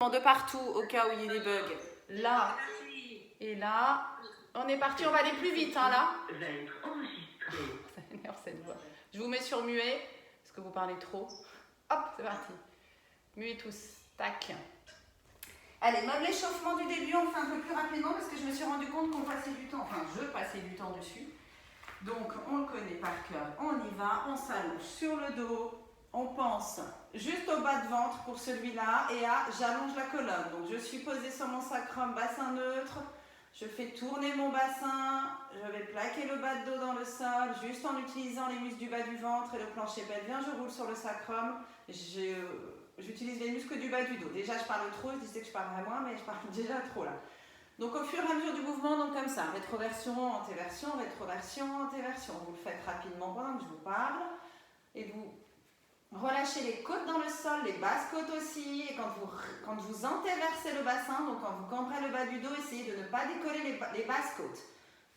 prends de partout au cas où il y ait des bugs. Là et là. On est parti, on va aller plus vite, hein, là. Ça m'énerve cette voix. Je vous mets sur muet, parce que vous parlez trop. Hop, c'est parti. Muet tous. Tac. Allez, même l'échauffement du début, on fait un peu plus rapidement, parce que je me suis rendu compte qu'on passait du temps, enfin, je passais du temps dessus. Donc, on le connaît par cœur. On y va, on s'allonge sur le dos. On pense juste au bas de ventre pour celui-là et à j'allonge la colonne. Donc je suis posée sur mon sacrum, bassin neutre. Je fais tourner mon bassin. Je vais plaquer le bas de dos dans le sol juste en utilisant les muscles du bas du ventre et le plancher pelvien. Je roule sur le sacrum. J'utilise les muscles du bas du dos. Déjà je parle trop, je disais que je parlerais moins mais je parle déjà trop là. Donc au fur et à mesure du mouvement, donc comme ça, rétroversion, antéversion, rétroversion, antéversion. Vous le faites rapidement pendant que je vous parle et vous relâchez les côtes dans le sol, les basses côtes aussi. Et quand vous antéversez le bassin, donc quand vous cambrez le bas du dos, essayez de ne pas décoller les basses côtes.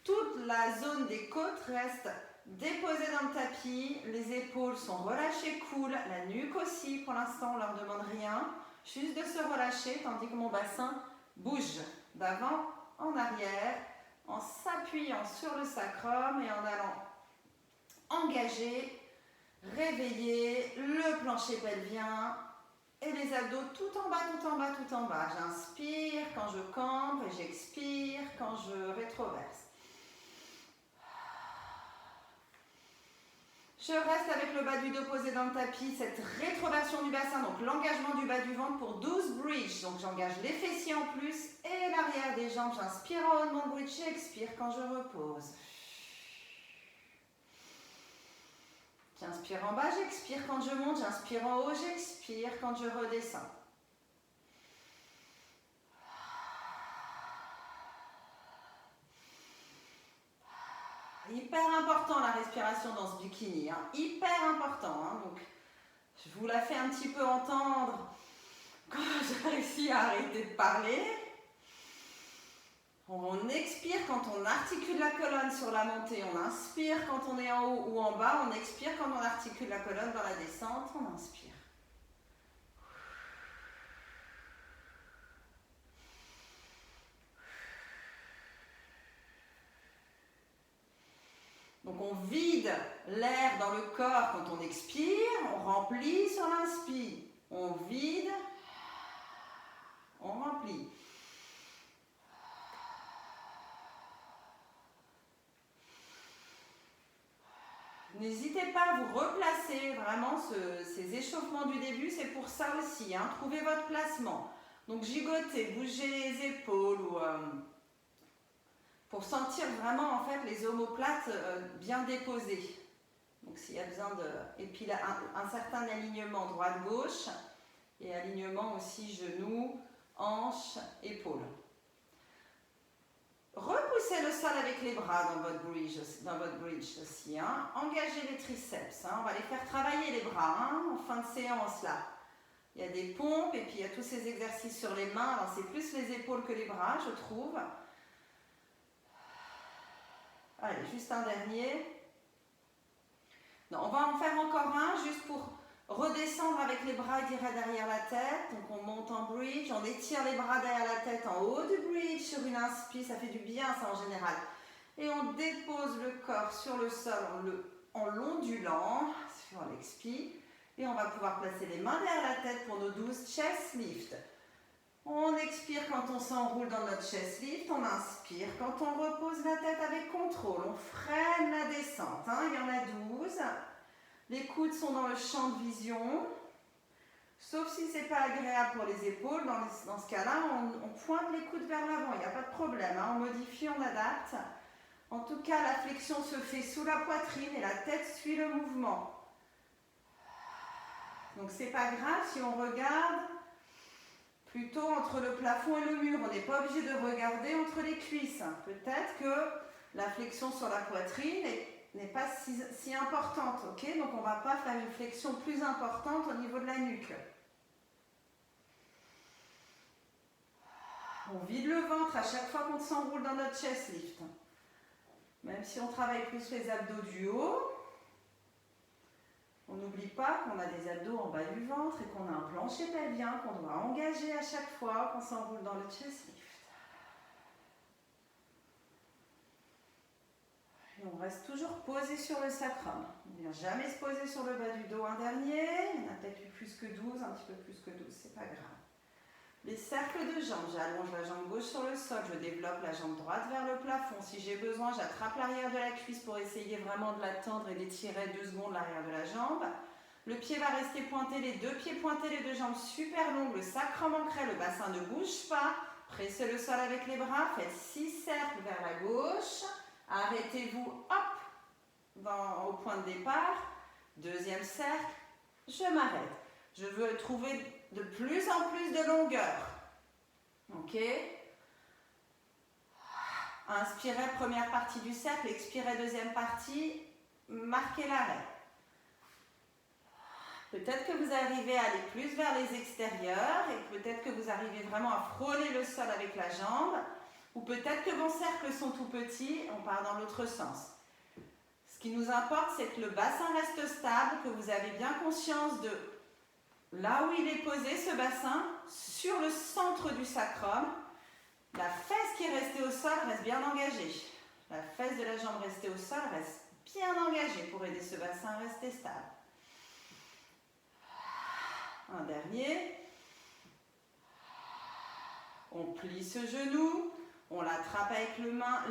Toute la zone des côtes reste déposée dans le tapis. Les épaules sont relâchées, cool. La nuque aussi, pour l'instant, on ne leur demande rien. Juste de se relâcher, tandis que mon bassin bouge d'avant en arrière, en s'appuyant sur le sacrum et en allant engager, réveiller le plancher pelvien et les abdos tout en bas, tout en bas, tout en bas. J'inspire quand je cambre et j'expire quand je rétroverse. Je reste avec le bas du dos posé dans le tapis, cette rétroversion du bassin, donc l'engagement du bas du ventre pour 12 bridges. Donc j'engage les fessiers en plus et l'arrière des jambes. J'inspire en haut de mon bridge, j'expire quand je repose. J'inspire en bas, j'expire quand je monte, j'inspire en haut, j'expire quand je redescends. Hyper important la respiration dans ce bikini, hein. Hyper important. Hein. Donc, je vous la fais un petit peu entendre quand j'ai réussi à arrêter de parler. On expire quand on articule la colonne sur la montée, on inspire quand on est en haut ou en bas, on expire quand on articule la colonne dans la descente, on inspire. Donc on vide l'air dans le corps quand on expire, on remplit sur l'inspire. On vide, on remplit. N'hésitez pas à vous replacer, vraiment ces échauffements du début, c'est pour ça aussi, hein. Trouvez votre placement. Donc gigotez, bougez les épaules ou, pour sentir vraiment en fait les omoplates bien déposées. Donc s'il y a besoin de... Et puis là, un certain alignement droite-gauche et alignement aussi genoux, hanches, épaules. Repoussez le sol avec les bras dans votre bridge aussi. Hein. Engagez les triceps. Hein. On va les faire travailler les bras hein, en fin de séance là. Il y a des pompes et puis il y a tous ces exercices sur les mains. Alors c'est plus les épaules que les bras, je trouve. Allez, juste un dernier. Non, on va en faire encore un juste pour redescendre avec les bras étirés derrière la tête. Donc on monte en bridge, on étire les bras derrière la tête en haut du bridge sur une inspire, ça fait du bien ça en général. Et on dépose le corps sur le sol en l'ondulant sur l'expire. Et on va pouvoir placer les mains derrière la tête pour nos 12 chest lifts. On expire quand on s'enroule dans notre chest lift, on inspire quand on repose la tête avec contrôle. On freine la descente, hein. Il y en a 12. Les coudes sont dans le champ de vision, sauf si ce n'est pas agréable pour les épaules. Dans ce cas-là, on pointe les coudes vers l'avant, il n'y a pas de problème. Hein. On modifie, on adapte. En tout cas, la flexion se fait sous la poitrine et la tête suit le mouvement. Donc, ce n'est pas grave si on regarde plutôt entre le plafond et le mur. On n'est pas obligé de regarder entre les cuisses. Peut-être que la flexion sur la poitrine n'est pas si importante, ok? Donc on ne va pas faire une flexion plus importante au niveau de la nuque. On vide le ventre à chaque fois qu'on s'enroule dans notre chest lift. Même si on travaille plus les abdos du haut, On n'oublie pas qu'on a des abdos en bas du ventre et qu'on a un plancher pelvien qu'on doit engager à chaque fois qu'on s'enroule dans le chest lift. Et on reste toujours posé sur le sacrum. On ne vient jamais se poser sur le bas du dos un dernier. Il y en a peut-être eu plus que 12, un petit peu plus que 12, c'est pas grave. Les cercles de jambes, j'allonge la jambe gauche sur le sol, je développe la jambe droite vers le plafond. Si j'ai besoin, j'attrape l'arrière de la cuisse pour essayer vraiment de la tendre et d'étirer 2 secondes l'arrière de la jambe. Le pied va rester pointé, les deux pieds pointés, les deux jambes super longues, le sacrum ancré, le bassin ne bouge pas. Pressez le sol avec les bras, faites 6 cercles vers la gauche. Arrêtez-vous, hop, au point de départ. Deuxième cercle, je m'arrête. Je veux trouver de plus en plus de longueur. Ok? Inspirez, première partie du cercle, expirez, deuxième partie, marquez l'arrêt. Peut-être que vous arrivez à aller plus vers les extérieurs et peut-être que vous arrivez vraiment à frôler le sol avec la jambe ou peut-être que vos cercles sont tout petits, on part dans l'autre sens. Ce qui nous importe, c'est que le bassin reste stable, que vous avez bien conscience de là où il est posé, ce bassin, sur le centre du sacrum. La fesse qui est restée au sol reste bien engagée. La fesse de la jambe restée au sol reste bien engagée pour aider ce bassin à rester stable. Un dernier. On plie ce genou, on l'attrape avec les mains,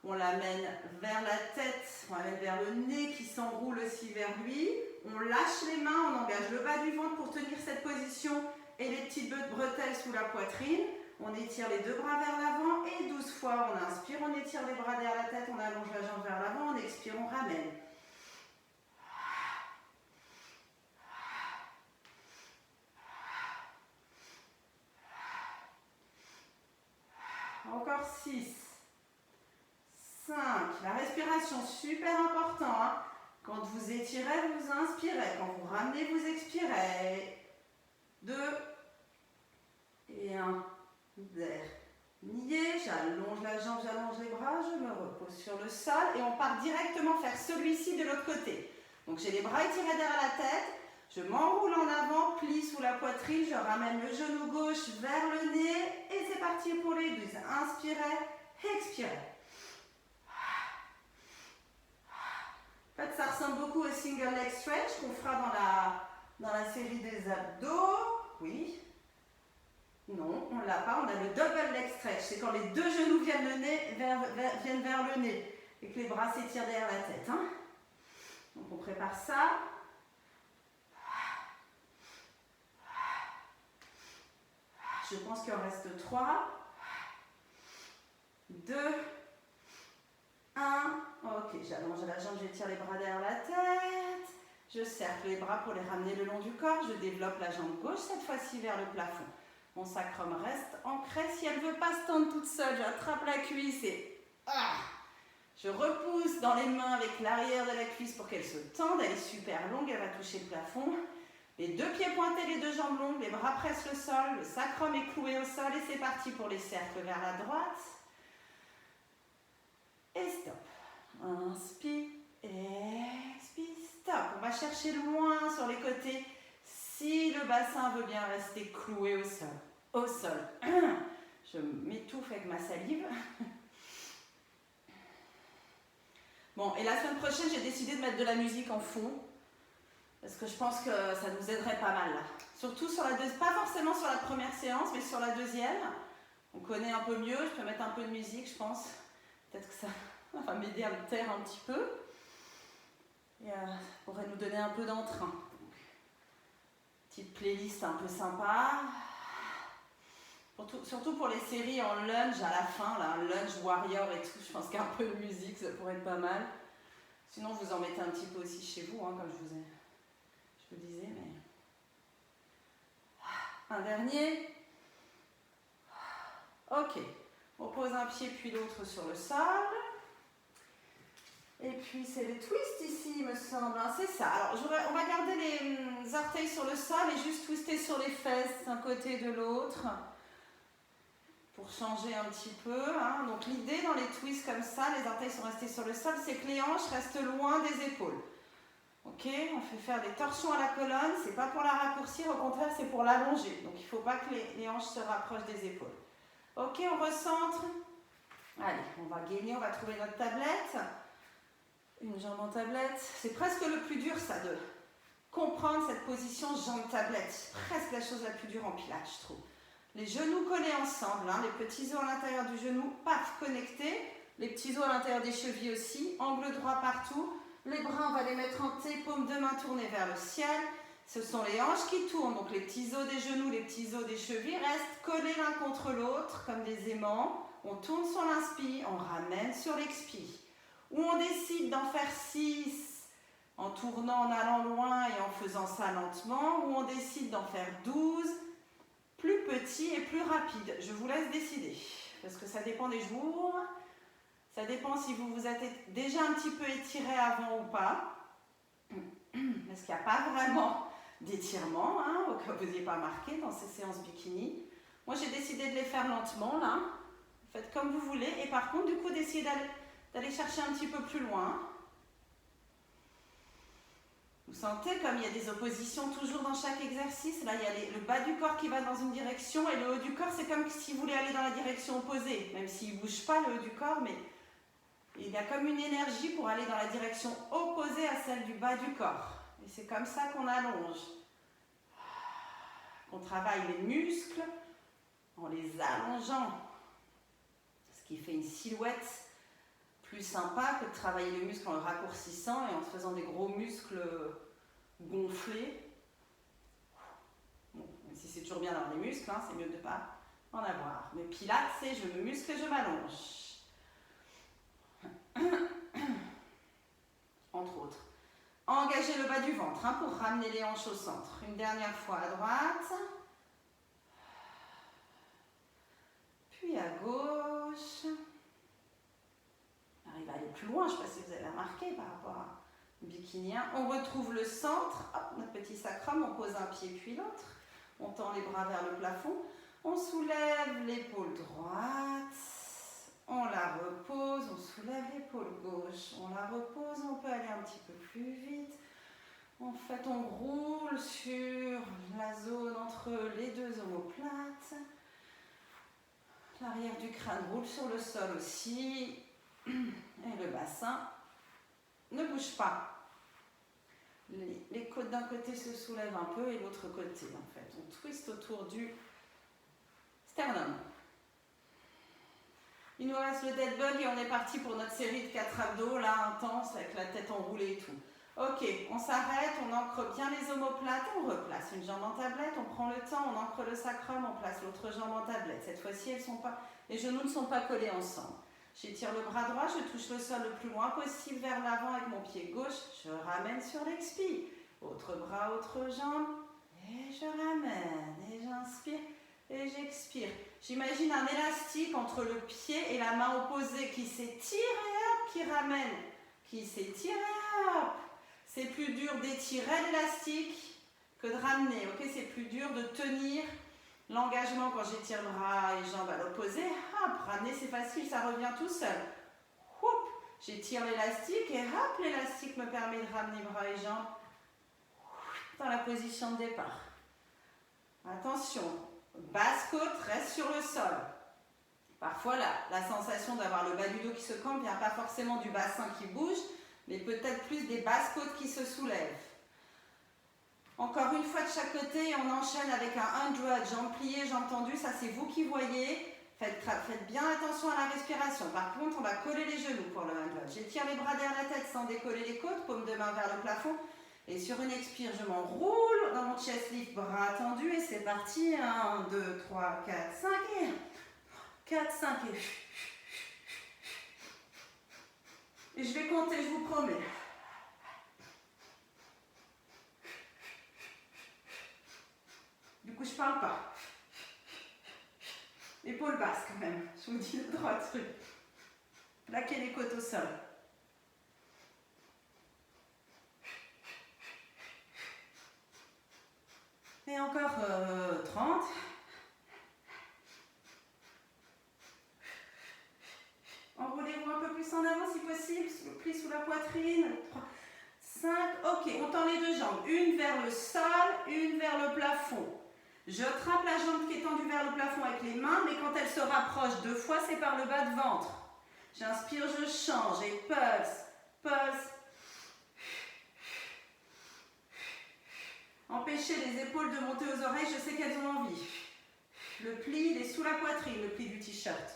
on l'amène vers la tête, on l'amène vers le nez qui s'enroule aussi vers lui. On lâche les mains, on engage le bas du ventre pour tenir cette position et les petites bretelles sous la poitrine. On étire les deux bras vers l'avant et 12 fois on inspire, on étire les bras derrière la tête, on allonge la jambe vers l'avant, on expire, on ramène. Encore 6, 5, la respiration super important. Hein. Quand vous étirez, vous inspirez. Quand vous ramenez, vous expirez. 2 et 1. Dernier, j'allonge la jambe, j'allonge les bras, je me repose sur le sol et on part directement faire celui-ci de l'autre côté. Donc j'ai les bras étirés derrière la tête, je m'enroule en avant, plie sous la poitrine, je ramène le genou gauche vers le nez et c'est parti pour les 12. Inspirez, expirez. En fait, ça ressemble beaucoup au single leg stretch qu'on fera dans la série des abdos. Oui. Non, on ne l'a pas. On a le double leg stretch. C'est quand les deux genoux viennent vers le nez et que les bras s'étirent derrière la tête. Hein. Donc, on prépare ça. Je pense qu'il en reste 3. 2. 1. Ok, j'allonge la jambe, j'étire les bras derrière la tête. Je cercle les bras pour les ramener le long du corps. Je développe la jambe gauche, cette fois-ci vers le plafond. Mon sacrum reste ancré. Si elle ne veut pas se tendre toute seule, j'attrape la cuisse et je repousse dans les mains avec l'arrière de la cuisse pour qu'elle se tende. Elle est super longue, elle va toucher le plafond. Les deux pieds pointés, les deux jambes longues, les bras pressent le sol, le sacrum est cloué au sol et c'est parti pour les cercles vers la droite. Et stop. Inspire, expire, stop. On va chercher loin sur les côtés si le bassin veut bien rester cloué au sol. Au sol. Je m'étouffe avec ma salive. Bon, et la semaine prochaine, j'ai décidé de mettre de la musique en fond. Parce que je pense que ça nous aiderait pas mal là. Surtout sur la deuxième, pas forcément sur la première séance, mais sur la deuxième. On connaît un peu mieux, je peux mettre un peu de musique, je pense. Peut-être que ça va m'aider à me taire un petit peu. Et ça pourrait nous donner un peu d'entrain. Petite playlist un peu sympa. Surtout pour les séries en lunge à la fin, là, lunge warrior et tout, je pense qu'un peu de musique, ça pourrait être pas mal. Sinon, vous en mettez un petit peu aussi chez vous, hein, comme je vous disais, mais... Un dernier. Ok. On pose un pied puis l'autre sur le sol. Et puis c'est le twist ici, il me semble. Hein, c'est ça. Alors, on va garder les orteils sur le sol et juste twister sur les fesses d'un côté et de l'autre. Pour changer un petit peu. Hein. Donc l'idée dans les twists comme ça, les orteils sont restés sur le sol, c'est que les hanches restent loin des épaules. Ok, on fait faire des torsions à la colonne, c'est pas pour la raccourcir, au contraire c'est pour l'allonger. Donc il ne faut pas que les hanches se rapprochent des épaules. Ok, on recentre. Allez, on va gainer, on va trouver notre tablette. Une jambe en tablette. C'est presque le plus dur ça, de comprendre cette position jambe-tablette. C'est presque la chose la plus dure en pilates, je trouve. Les genoux collés ensemble, hein, les petits os à l'intérieur du genou, paf, connectés. Les petits os à l'intérieur des chevilles aussi, angle droit partout. Les bras, on va les mettre en T, paume de main tournée vers le ciel. Ce sont les hanches qui tournent, donc les petits os des genoux, les petits os des chevilles restent collés l'un contre l'autre, comme des aimants. On tourne sur l'inspire, on ramène sur l'expire. Ou on décide d'en faire 6 en tournant, en allant loin et en faisant ça lentement. Ou on décide d'en faire 12, plus petit et plus rapide. Je vous laisse décider, parce que ça dépend des jours. Ça dépend si vous vous êtes déjà un petit peu étiré avant ou pas. Parce qu'il n'y a pas vraiment d'étirement, hein, au cas où vous n'ayez pas marqué dans ces séances bikini. Moi, j'ai décidé de les faire lentement, là. Faites comme vous voulez. Et par contre, du coup, d'essayer d'aller chercher un petit peu plus loin. Vous sentez comme il y a des oppositions toujours dans chaque exercice. Là, il y a le bas du corps qui va dans une direction et le haut du corps, c'est comme si vous voulez aller dans la direction opposée. Même s'il ne bouge pas, le haut du corps, mais il y a comme une énergie pour aller dans la direction opposée à celle du bas du corps. Et c'est comme ça qu'on allonge. On travaille les muscles en les allongeant. Ce qui fait une silhouette plus sympa que de travailler les muscles en le raccourcissant et en faisant des gros muscles gonflés. Bon, même si c'est toujours bien d'avoir des muscles, hein, c'est mieux de ne pas en avoir. Mais pilates, c'est je me muscle et je m'allonge. Entre autres. Engagez le bas du ventre, hein, pour ramener les hanches au centre. Une dernière fois à droite. Puis à gauche. On arrive à aller plus loin, je ne sais pas si vous avez remarqué par rapport à bikinien. On retrouve le centre, hop, notre petit sacrum, on pose un pied puis l'autre. On tend les bras vers le plafond. On soulève l'épaule droite. On la repose, on soulève l'épaule gauche, on la repose, on peut aller un petit peu plus vite. En fait, on roule sur la zone entre les deux omoplates. L'arrière du crâne roule sur le sol aussi. Et le bassin ne bouge pas. Les côtes d'un côté se soulèvent un peu et l'autre côté, en fait. On twiste autour du sternum. Il nous reste le dead bug et on est parti pour notre série de 4 abdos, là, intense, avec la tête enroulée et tout. Ok, on s'arrête, on ancre bien les omoplates, on replace une jambe en tablette, on prend le temps, on ancre le sacrum, on place l'autre jambe en tablette. Cette fois-ci, les genoux ne sont pas collés ensemble. J'étire le bras droit, je touche le sol le plus loin possible vers l'avant avec mon pied gauche, je ramène sur l'expire. Autre bras, autre jambe, et je ramène, et j'inspire. Et j'expire. J'imagine un élastique entre le pied et la main opposée qui s'étire et hop, qui ramène. Qui s'étire et hop. C'est plus dur d'étirer l'élastique que de ramener. Ok, c'est plus dur de tenir l'engagement quand j'étire bras et jambes à l'opposé. Hop, ramener c'est facile, ça revient tout seul. Hop, j'étire l'élastique et hop, l'élastique me permet de ramener bras et jambes dans la position de départ. Attention. Basse côte reste sur le sol. Parfois, la sensation d'avoir le bas du dos qui se campe ne vient pas forcément du bassin qui bouge, mais peut-être plus des basses côtes qui se soulèvent. Encore une fois de chaque côté, on enchaîne avec un 100, jambes pliées, jambes tendues, ça c'est vous qui voyez. Faites bien attention à la respiration. Par contre, on va coller les genoux pour le 100. J'étire les bras derrière la tête sans décoller les côtes, paume de main vers le plafond. Et sur une expire, je m'enroule dans mon chest lift, bras tendus, et c'est parti. 1, 2, 3, 4, 5 et 4, 5 et je vais compter, je vous promets. Du coup, je parle pas. Épaule basse quand même, je vous dis le droit truc. Plaquez les côtes au sol. Et encore 30. Enroulez-vous un peu plus en avant si possible, pli sous la poitrine. 3, 5, Ok, on tend les deux jambes. Une vers le sol, une vers le plafond. Je trappe la jambe qui est tendue vers le plafond avec les mains, mais quand elle se rapproche 2 fois, c'est par le bas de ventre. J'inspire, je change et pulse, pulse. Empêchez les épaules de monter aux oreilles, je sais qu'elles ont envie. Le pli, il est sous la poitrine, le pli du t-shirt.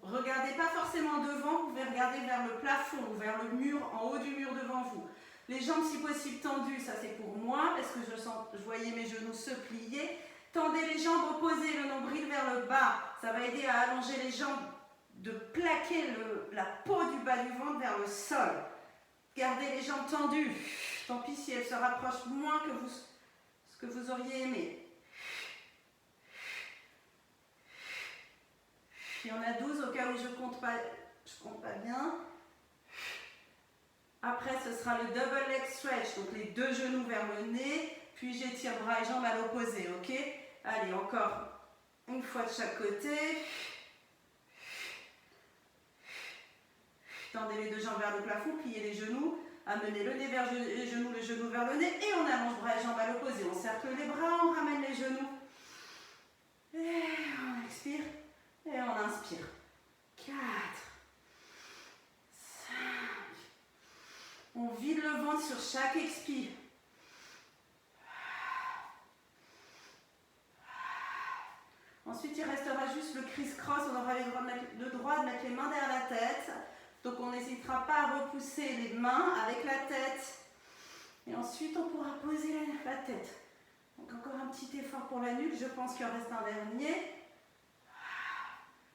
Regardez pas forcément devant, vous pouvez regarder vers le plafond ou vers le mur, en haut du mur devant vous. Les jambes si possible tendues, ça c'est pour moi, parce que je voyais mes genoux se plier. Tendez les jambes opposées, le nombril vers le bas. Ça va aider à allonger les jambes, de plaquer la peau du bas du ventre vers le sol. Gardez les jambes tendues. Tant pis si elles se rapprochent moins que ce que vous auriez aimé. Il y en a 12 au cas où je compte pas bien. Après, ce sera le double leg stretch, donc les deux genoux vers le nez, puis j'étire bras et jambes à l'opposé, ok? Allez, encore une fois de chaque côté. Tendez les deux jambes vers le plafond, pliez les genoux, amenez le nez vers les genoux, le genou vers le nez, et on allonge bras et jambes à l'opposé. On cercle les bras, on ramène les genoux. Et on expire, et on inspire. 4, 5. On vide le ventre sur chaque expire. Ensuite, il restera juste le criss-cross. On aura le droit de mettre les mains derrière la tête. Donc, on n'hésitera pas à repousser les mains avec la tête. Et ensuite, on pourra poser la tête. Donc, encore un petit effort pour la nuque. Je pense qu'il en reste un dernier.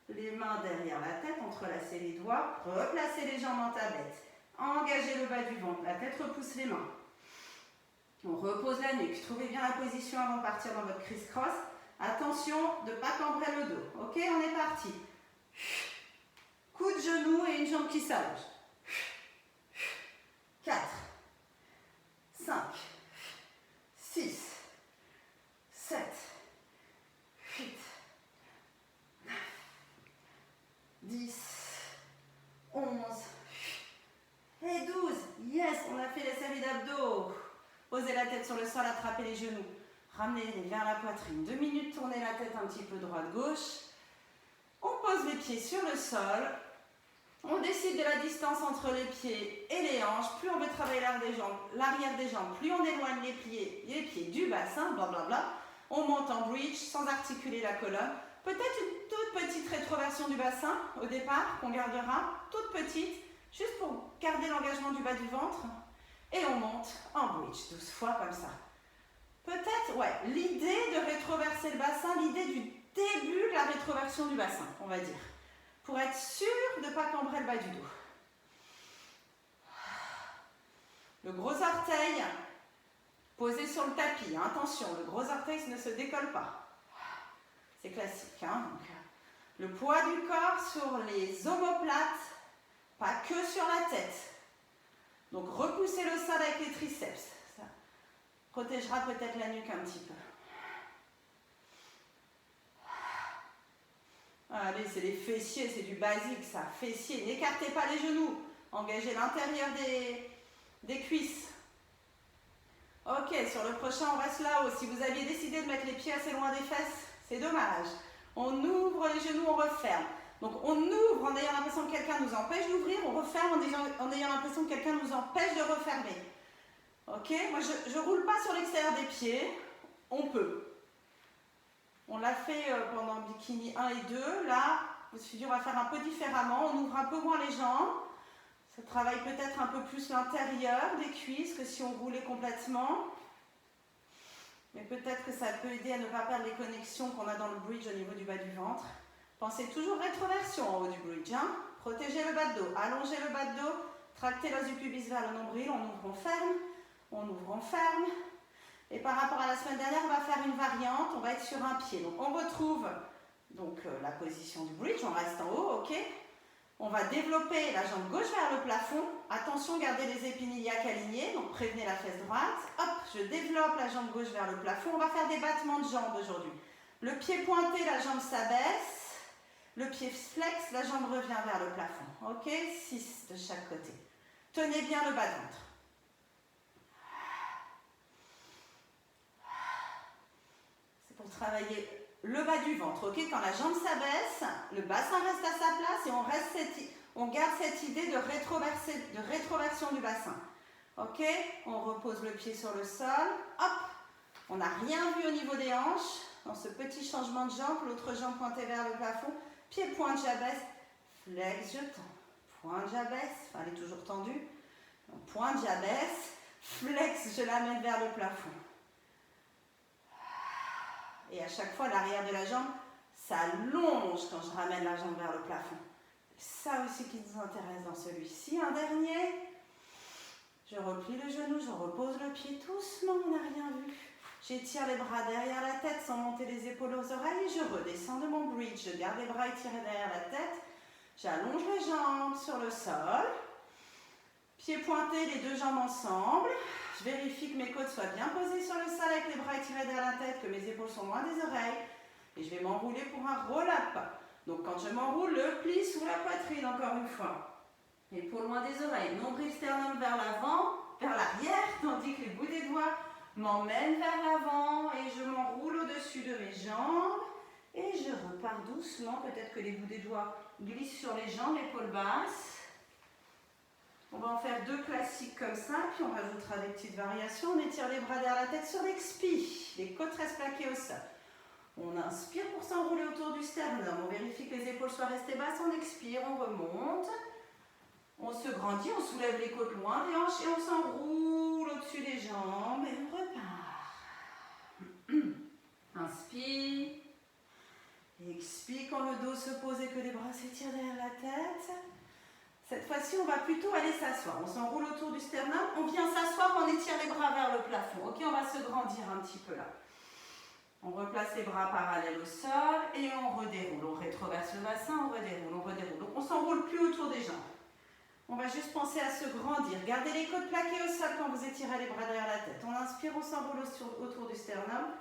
Les mains derrière la tête, entrelacez les doigts. Replacez les jambes en tablette. Engagez le bas du ventre. La tête repousse les mains. On repose la nuque. Trouvez bien la position avant de partir dans votre criss-cross. Attention de ne pas cambrer le dos. Ok, on est parti. Coup de genou et une jambe qui s'allonge. 4, 5, 6, 7, 8, 9, 10, 11 et 12. Yes, on a fait les séries d'abdos. Posez la tête sur le sol, attrapez les genoux. Ramenez les vers la poitrine. 2 minutes, tournez la tête un petit peu droite-gauche. On pose les pieds sur le sol. On décide de la distance entre les pieds et les hanches. Plus on veut travailler l'arrière des jambes, plus on éloigne les pieds du bassin, blablabla. On monte en bridge sans articuler la colonne. Peut-être une toute petite rétroversion du bassin au départ qu'on gardera, toute petite, juste pour garder l'engagement du bas du ventre. Et on monte en bridge, 12 fois comme ça. Peut-être, ouais, l'idée de rétroverser le bassin, l'idée du début de la rétroversion du bassin, on va dire. Pour être sûr de ne pas cambrer le bas du dos. Le gros orteil posé sur le tapis. Hein. Attention, le gros orteil ne se décolle pas. C'est classique. Hein. Donc, le poids du corps sur les omoplates, pas que sur la tête. Donc repoussez le sol avec les triceps. Ça protégera peut-être la nuque un petit peu. Allez, c'est les fessiers, c'est du basique ça. Fessiers, n'écartez pas les genoux. Engagez l'intérieur des cuisses. Ok, sur le prochain, on reste là-haut. Si vous aviez décidé de mettre les pieds assez loin des fesses, c'est dommage. On ouvre les genoux, on referme. Donc on ouvre en ayant l'impression que quelqu'un nous empêche d'ouvrir, on referme en ayant l'impression que quelqu'un nous empêche de refermer. Ok, moi je ne roule pas sur l'extérieur des pieds, on peut. On l'a fait pendant bikini 1 et 2. Là, je me suis dit, on va faire un peu différemment. On ouvre un peu moins les jambes. Ça travaille peut-être un peu plus l'intérieur des cuisses que si on roulait complètement. Mais peut-être que ça peut aider à ne pas perdre les connexions qu'on a dans le bridge au niveau du bas du ventre. Pensez toujours rétroversion en haut du bridge. Hein. Protégez le bas de dos. Allongez le bas de dos. Tractez l'os du pubis vers le nombril. On ouvre, on ferme. On ouvre, on ferme. Et par rapport à la semaine dernière, on va faire une variante, on va être sur un pied. Donc on retrouve la position du bridge, on reste en haut, ok. On va développer la jambe gauche vers le plafond. Attention, gardez les épines iliaques alignées, donc prévenez la fesse droite. Hop, je développe la jambe gauche vers le plafond. On va faire des battements de jambes aujourd'hui. Le pied pointé, la jambe s'abaisse. Le pied flex, la jambe revient vers le plafond. Ok, 6 de chaque côté. Tenez bien le bas de ventre. travaillez le bas du ventre, ok? Quand la jambe s'abaisse, le bassin reste à sa place et on garde cette idée de rétroversion du bassin. Ok? On repose le pied sur le sol. Hop! On n'a rien vu au niveau des hanches. Dans ce petit changement de jambe, l'autre jambe pointée vers le plafond. Pied pointe, j'abaisse. Flex, je tends. Pointe, j'abaisse. Enfin, elle est toujours tendue. Donc, pointe, j'abaisse. Flex, je l'amène vers le plafond. Et à chaque fois, l'arrière de la jambe s'allonge quand je ramène la jambe vers le plafond. C'est ça aussi qui nous intéresse dans celui-ci. Un dernier. Je replie le genou, je repose le pied doucement, on n'a rien vu. J'étire les bras derrière la tête sans monter les épaules aux oreilles et je redescends de mon bridge. Je garde les bras étirés derrière la tête. J'allonge les jambes sur le sol. Pieds pointés, les deux jambes ensemble. Je vérifie que mes côtes soient bien posées sur le sol avec les bras étirés derrière la tête, que mes épaules sont loin des oreilles. Et je vais m'enrouler pour un roll-up. Donc quand je m'enroule, le pli sous la poitrine, encore une fois. Épaules loin des oreilles, nombril sternum vers l'avant, vers l'arrière, tandis que les bouts des doigts m'emmènent vers l'avant et je m'enroule au-dessus de mes jambes et je repars doucement. Peut-être que les bouts des doigts glissent sur les jambes, épaules basses. On va en faire 2 classiques comme ça, puis on rajoutera des petites variations. On étire les bras derrière la tête sur l'expi, les côtes restent plaquées au sol. On inspire pour s'enrouler autour du sternum. On vérifie que les épaules soient restées basses, on expire, on remonte. On se grandit, on soulève les côtes loin des hanches et on s'enroule au-dessus des jambes et on repart. Inspire. Expire quand le dos se pose et que les bras s'étirent derrière la tête. Cette fois-ci, on va plutôt aller s'asseoir. On s'enroule autour du sternum. On vient s'asseoir, on étire les bras vers le plafond. Ok, on va se grandir un petit peu là. On replace les bras parallèles au sol et on redéroule. On rétroverse le bassin, on redéroule, on redéroule. Donc on ne s'enroule plus autour des jambes. On va juste penser à se grandir. Gardez les côtes plaquées au sol quand vous étirez les bras derrière la tête. On inspire, on s'enroule autour du sternum.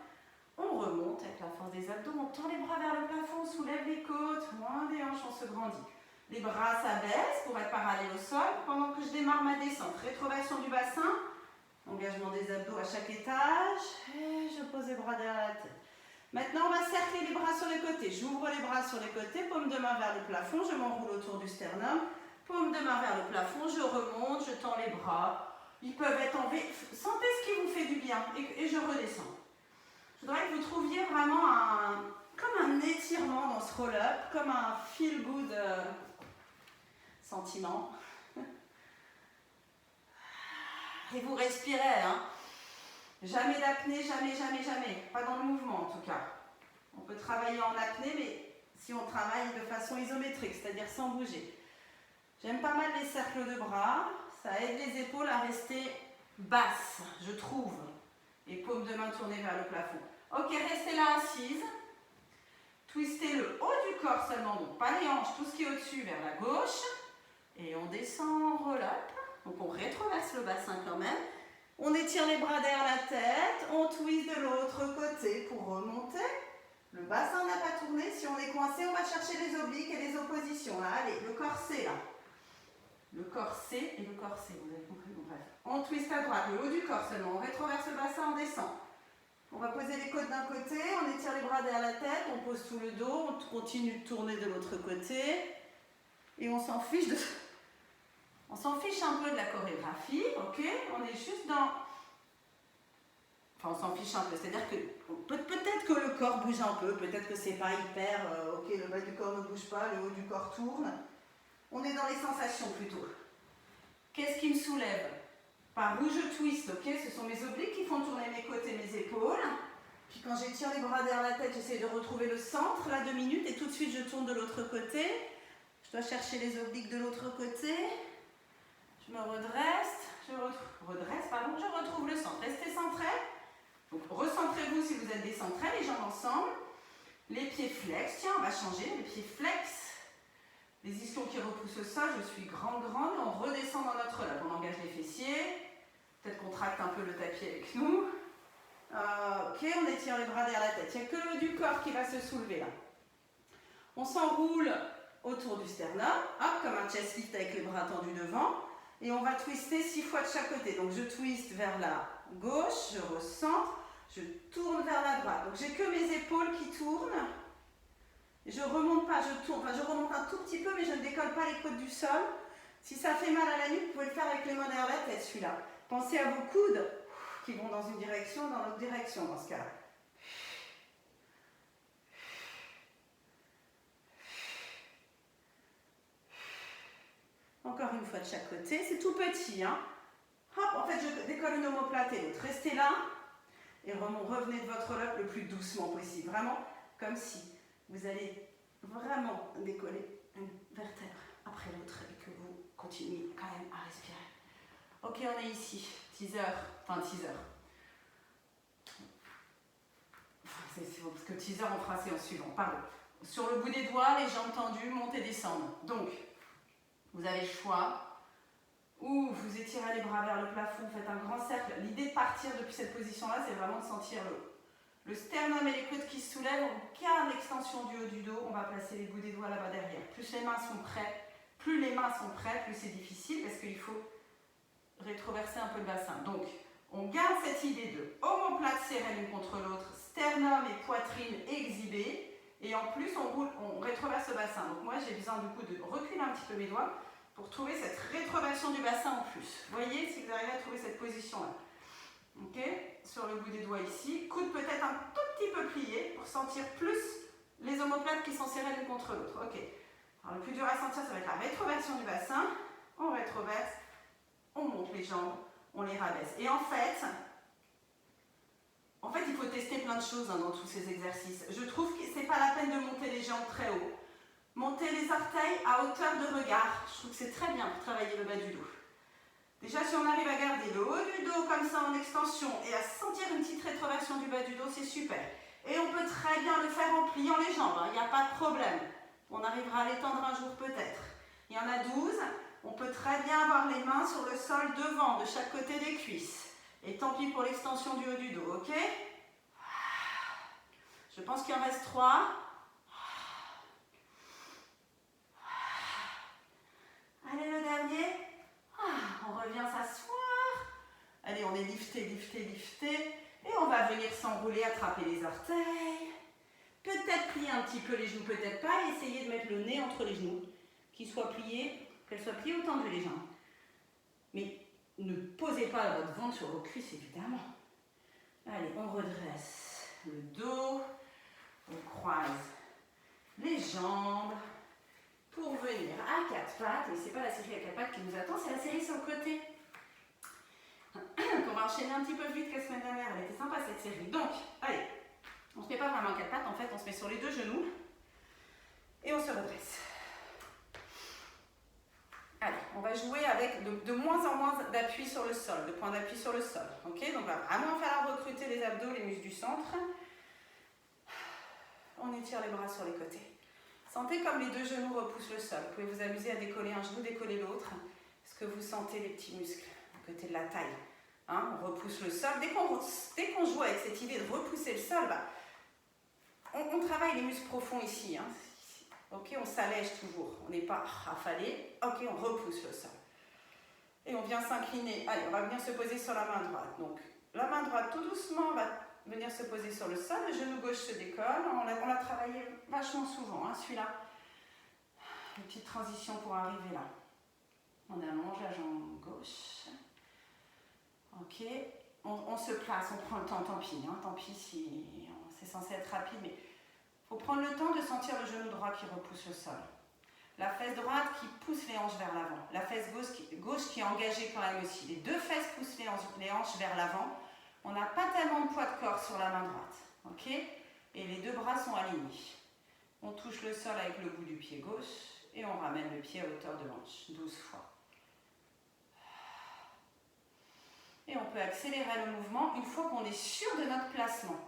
On remonte avec la force des abdos. On tend les bras vers le plafond, on soulève les côtes, loin des hanches, on se grandit. Les bras s'abaissent pour être parallèles au sol. Pendant que je démarre ma descente, rétroversion du bassin. Engagement des abdos à chaque étage. Et je pose les bras derrière la tête. Maintenant, on va cercler les bras sur les côtés. J'ouvre les bras sur les côtés, paume de main vers le plafond. Je m'enroule autour du sternum. Paume de main vers le plafond, je remonte, je tends les bras. Ils peuvent être en V. Sentez ce qui vous fait du bien et je redescends. Je voudrais que vous trouviez vraiment comme un étirement dans ce roll-up, comme un feel-good sentiment. Et vous respirez, hein. Jamais d'apnée, jamais, jamais, jamais. Pas dans le mouvement en tout cas. On peut travailler en apnée, mais si on travaille de façon isométrique, c'est-à-dire sans bouger. J'aime pas mal les cercles de bras, ça aide les épaules à rester basses, je trouve. Et paume de main tournée vers le plafond. Ok, restez là assise. Twistez le haut du corps seulement, donc pas les hanches, tout ce qui est au-dessus vers la gauche. Et on descend, roll-up. Donc on rétroverse le bassin quand même. On étire les bras derrière la tête, on twist de l'autre côté pour remonter. Le bassin n'a pas tourné, si on est coincé, on va chercher les obliques et les oppositions. Là, allez, le corset là. Le corset et le corset, vous avez compris, bon, bref. On twist à droite, le haut du corps seulement, on rétroverse le bassin, on descend. On va poser les côtes d'un côté, on étire les bras derrière la tête, on pose tout le dos, on continue de tourner de l'autre côté. Et on s'en fiche un peu de la chorégraphie, ok? On est juste dans... Enfin, on s'en fiche un peu, c'est-à-dire que peut-être que le corps bouge un peu, peut-être que c'est pas hyper... ok, le bas du corps ne bouge pas, le haut du corps tourne. On est dans les sensations plutôt. Qu'est-ce qui me soulève? Par où je twist, ok? Ce sont mes obliques qui font tourner mes côtes et mes épaules. Puis quand j'étire les bras derrière la tête, j'essaie de retrouver le centre, là 2 minutes, et tout de suite je tourne de l'autre côté. Je dois chercher les obliques de l'autre côté. Je me redresse, je retrouve le centre. Restez centré. Donc recentrez-vous si vous êtes décentré, les jambes ensemble. Les pieds flex, tiens, on va changer, les pieds flex. Les ischions qui repoussent au sol, je suis grande, on redescend dans notre lap. On engage les fessiers, peut-être qu'on tracte un peu le tapis avec nous. Ok, on étire les bras derrière la tête. Il n'y a que le haut du corps qui va se soulever là. On s'enroule autour du sternum, hop, comme un chest lift avec les bras tendus devant. Et on va twister 6 fois de chaque côté. Donc je twist vers la gauche, je recentre, Je tourne vers la droite. Donc j'ai que mes épaules qui tournent. Je remonte pas, je tourne. Enfin, je remonte un tout petit peu, mais je ne décolle pas les côtes du sol. Si ça fait mal à la nuque, vous pouvez le faire avec les mains derrière la tête, celui-là. Pensez à vos coudes qui vont dans une direction, dans l'autre direction dans ce cas-là. Encore une fois de chaque côté. C'est tout petit, hein. Hop, en fait, je décolle une omoplate et l'autre. Restez là et revenez de votre lobe le plus doucement possible. Vraiment comme si vous allez vraiment décoller une vertèbre après l'autre et que vous continuez quand même à respirer. Ok, on est ici. Teaser. Parce que teaser, on fera séance suivante. Pardon. Sur le bout des doigts, les jambes tendues, montez, descendre. Donc, vous avez le choix. Ou vous étirez les bras vers le plafond, faites un grand cercle. L'idée de partir depuis cette position-là, c'est vraiment de sentir le sternum et les côtes qui se soulèvent. On garde l'extension du haut du dos. On va placer les bouts des doigts là-bas derrière. Plus les mains sont prêtes, plus c'est difficile parce qu'il faut rétroverser un peu le bassin. Donc, on garde cette idée de omoplate serrée l'une contre l'autre, sternum et poitrine exhibés. Et en plus, on rétroverse le bassin. Donc moi, j'ai besoin du coup de reculer un petit peu mes doigts pour trouver cette rétroversion du bassin en plus. Voyez si vous arrivez à trouver cette position-là. Ok, sur le bout des doigts ici. Coude peut-être un tout petit peu plié pour sentir plus les omoplates qui sont serrées l'une contre l'autre. Ok. Alors le plus dur à sentir, ça va être la rétroversion du bassin. On rétroverse, on monte les jambes, on les rabaisse. Et en fait, il faut tester plein de choses dans tous ces exercices. Je trouve que ce n'est pas la peine de monter les jambes très haut. Montez les orteils à hauteur de regard. Je trouve que c'est très bien pour travailler le bas du dos. Déjà, si on arrive à garder le haut du dos comme ça en extension et à sentir une petite rétroversion du bas du dos, c'est super. Et on peut très bien le faire en pliant les jambes, il n'y a pas de problème. On arrivera à l'étendre un jour peut-être. Il y en a 12. On peut très bien avoir les mains sur le sol devant, de chaque côté des cuisses. Et tant pis pour l'extension du haut du dos, ok? Je pense qu'il en reste 3. Allez, le dernier. On revient s'asseoir. Allez, on est lifté. Et on va venir s'enrouler, attraper les orteils. Peut-être plier un petit peu les genoux, peut-être pas. Et essayer de mettre le nez entre les genoux. Qu'elles soient pliées ou tendues les jambes. Mais ne posez pas votre ventre sur vos cuisses, évidemment. Allez, on redresse le dos. On croise les jambes. Pour venir à 4 pattes, et c'est pas la série à 4 pattes qui nous attend, c'est la série sur le côté. On va enchaîner un petit peu vite que la semaine dernière, elle était sympa cette série. Donc, allez, on ne se met pas vraiment à 4 pattes, en fait, on se met sur les 2 genoux et on se redresse. Allez, on va jouer avec de moins en moins d'appui sur le sol, de points d'appui sur le sol. Ok, donc il va vraiment falloir recruter les abdos, les muscles du centre. On étire les bras sur les côtés. Sentez comme les 2 genoux repoussent le sol. Vous pouvez vous amuser à décoller un genou, décoller l'autre. Est-ce que vous sentez les petits muscles à côté de la taille? On repousse le sol. Dès qu'on joue avec cette idée de repousser le sol, on travaille les muscles profonds ici. Ok, on s'allège toujours. On n'est pas affalé. Ok, on repousse le sol. Et on vient s'incliner. Allez, on va venir se poser sur la main droite. Donc, la main droite, tout doucement, va venir se poser sur le sol, le genou gauche se décolle. On l'a travaillé vachement souvent, celui-là. Une petite transition pour arriver là. On allonge la jambe gauche. Ok. On se place, on prend le temps, tant pis si c'est censé être rapide, mais il faut prendre le temps de sentir le genou droit qui repousse le sol. La fesse droite qui pousse les hanches vers l'avant. La fesse gauche qui est engagée quand même aussi. Les 2 fesses poussent les hanches vers l'avant. On n'a pas tellement de poids de corps sur la main droite, ok? Et les 2 bras sont alignés. On touche le sol avec le bout du pied gauche et on ramène le pied à hauteur de l'hanche, 12 fois. Et on peut accélérer le mouvement une fois qu'on est sûr de notre placement.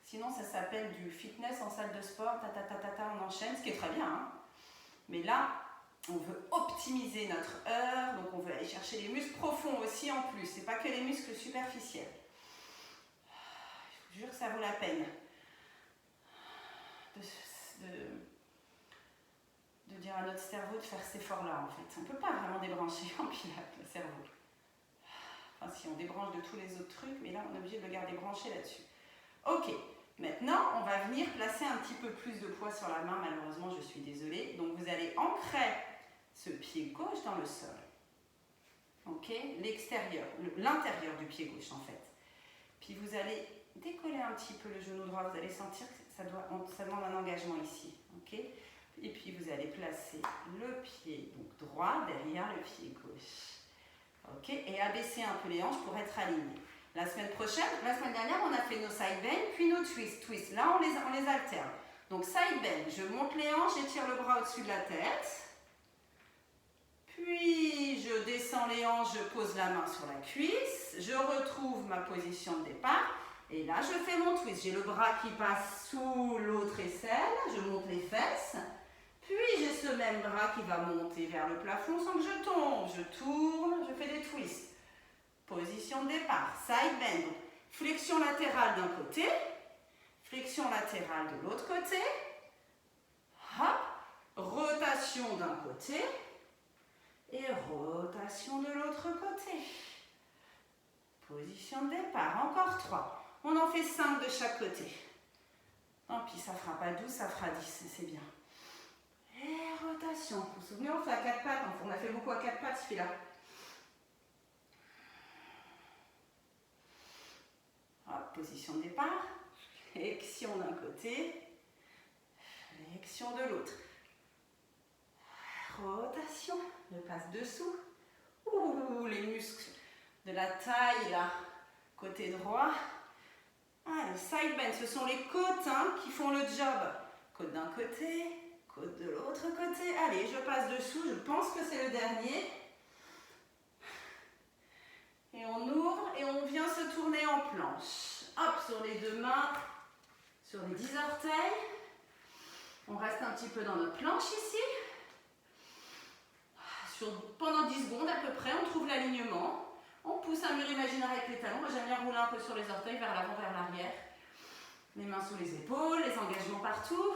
Sinon, ça s'appelle du fitness en salle de sport, on enchaîne, ce qui est très bien. Mais là, on veut optimiser notre heure, donc on veut aller chercher les muscles profonds aussi en plus. C'est pas que les muscles superficiels. Je vous jure que ça vaut la peine de dire à notre cerveau de faire cet effort-là en fait. On ne peut pas vraiment débrancher en pilates le cerveau. Enfin, si on débranche de tous les autres trucs, mais là, on est obligé de le garder branché là-dessus. Ok, maintenant, on va venir placer un petit peu plus de poids sur la main. Malheureusement, je suis désolée. Donc, vous allez ancrer ce pied gauche dans le sol. Ok, l'extérieur, l'intérieur du pied gauche, en fait. Puis, vous allez décoller un petit peu le genou droit. Vous allez sentir que ça demande un engagement ici. Ok. Et puis, vous allez placer le pied donc, droit derrière le pied gauche. Ok, et abaisser un peu les hanches pour être aligné. La semaine dernière, on a fait nos side bend, puis nos twists. Là, on les alterne. Donc, side bend, je monte les hanches, j'étire le bras au-dessus de la tête. Puis, je descends les hanches, je pose la main sur la cuisse. Je retrouve ma position de départ. Et là, je fais mon twist. J'ai le bras qui passe sous l'autre aisselle. Je monte les fesses. Puis, j'ai ce même bras qui va monter vers le plafond sans que je tombe. Je tourne, je fais des twists. Position de départ, side bend. Flexion latérale d'un côté, flexion latérale de l'autre côté. Hop, rotation d'un côté et rotation de l'autre côté. Position de départ, encore 3. On en fait 5 de chaque côté. Tant pis, ça ne fera pas 12, ça fera 10, c'est bien. Et rotation. Vous vous souvenez, on fait à 4 pattes. On a fait beaucoup à 4 pattes celui-là. Hop, position de départ. Flexion d'un côté. Flexion de l'autre. Rotation. Je passe dessous. Ouh, les muscles de la taille là. Côté droit. Allez, side bend. Ce sont les côtes qui font le job. Côte d'un côté. Côte de l'autre côté. Allez, je passe dessous. Je pense que c'est le dernier. Et on ouvre et on vient se tourner en planche. Hop, sur les deux mains, sur les 10 orteils. On reste un petit peu dans notre planche ici. Pendant 10 secondes à peu près, on trouve l'alignement. On pousse un mur imaginaire avec les talons. Moi, j'aime bien rouler un peu sur les orteils, vers l'avant, vers l'arrière. Les mains sous les épaules, les engagements partout.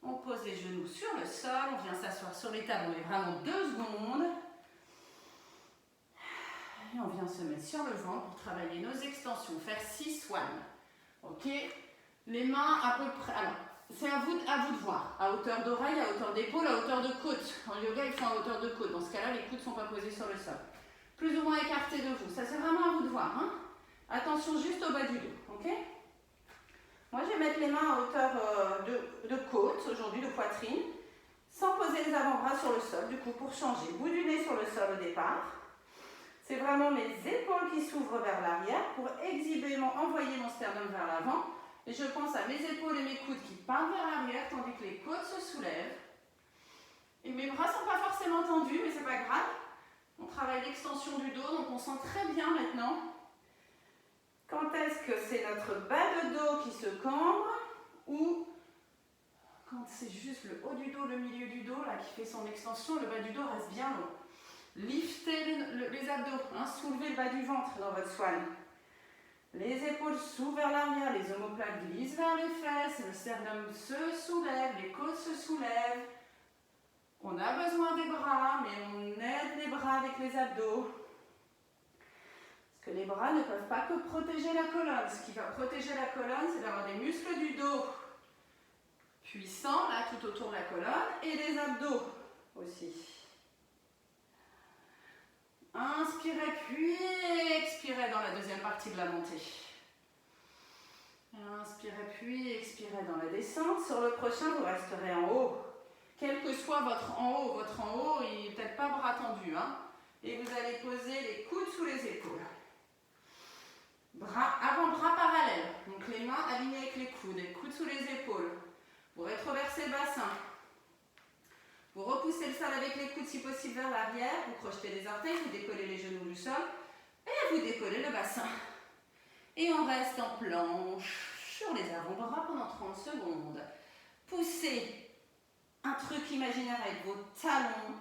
On pose les genoux sur le sol, on vient s'asseoir sur les talons, mais vraiment 2 secondes. Et on vient se mettre sur le ventre pour travailler nos extensions, faire 6 swan. Ok? Les mains à peu près. Alors, c'est à vous de voir. À hauteur d'oreille, à hauteur d'épaule, à hauteur de côte. En yoga, ils font à hauteur de côte. Dans ce cas-là, les coudes ne sont pas posés sur le sol. Plus ou moins écartés de vous. Ça, c'est vraiment à vous de voir. Attention juste au bas du dos. Ok? Moi, je vais mettre les mains à hauteur de côte, aujourd'hui de poitrine, sans poser les avant-bras sur le sol, du coup, pour changer. Bout du nez sur le sol au départ. C'est vraiment mes épaules qui s'ouvrent vers l'arrière pour envoyer mon sternum vers l'avant. Et je pense à mes épaules et mes coudes qui partent vers l'arrière, tandis que les côtes se soulèvent. Et mes bras ne sont pas forcément tendus, mais ce n'est pas grave. On travaille l'extension du dos, donc on sent très bien maintenant. Quand est-ce que c'est notre bas de dos qui se cambre ou quand c'est juste le haut du dos, le milieu du dos là, qui fait son extension, le bas du dos reste bien long. Liftez les abdos, soulevez le bas du ventre dans votre swan. Les épaules s'ouvrent vers l'arrière, les omoplates glissent vers les fesses, le sternum se soulève, les côtes se soulèvent. On a besoin des bras, mais on aide les bras avec les abdos. Parce que les bras ne peuvent pas que protéger la colonne. Ce qui va protéger la colonne, c'est d'avoir des muscles du dos puissants, là, tout autour de la colonne, et des abdos aussi. Inspirez, puis expirez dans la deuxième partie de la montée. Inspirez, puis expirez dans la descente. Sur le prochain, vous resterez en haut. Quel que soit votre en haut, il n'est peut-être pas bras tendu. Et vous allez poser les coudes sous les épaules. Avant-bras parallèles. Donc les mains alignées avec les coudes sous les épaules. Vous rétroversez le bassin. Vous repoussez le sol avec les coudes si possible vers l'arrière. Vous crochetez les orteils, vous décollez les genoux du sol. Et vous décollez le bassin. Et on reste en planche sur les avant-bras pendant 30 secondes. Poussez un truc imaginaire avec vos talons.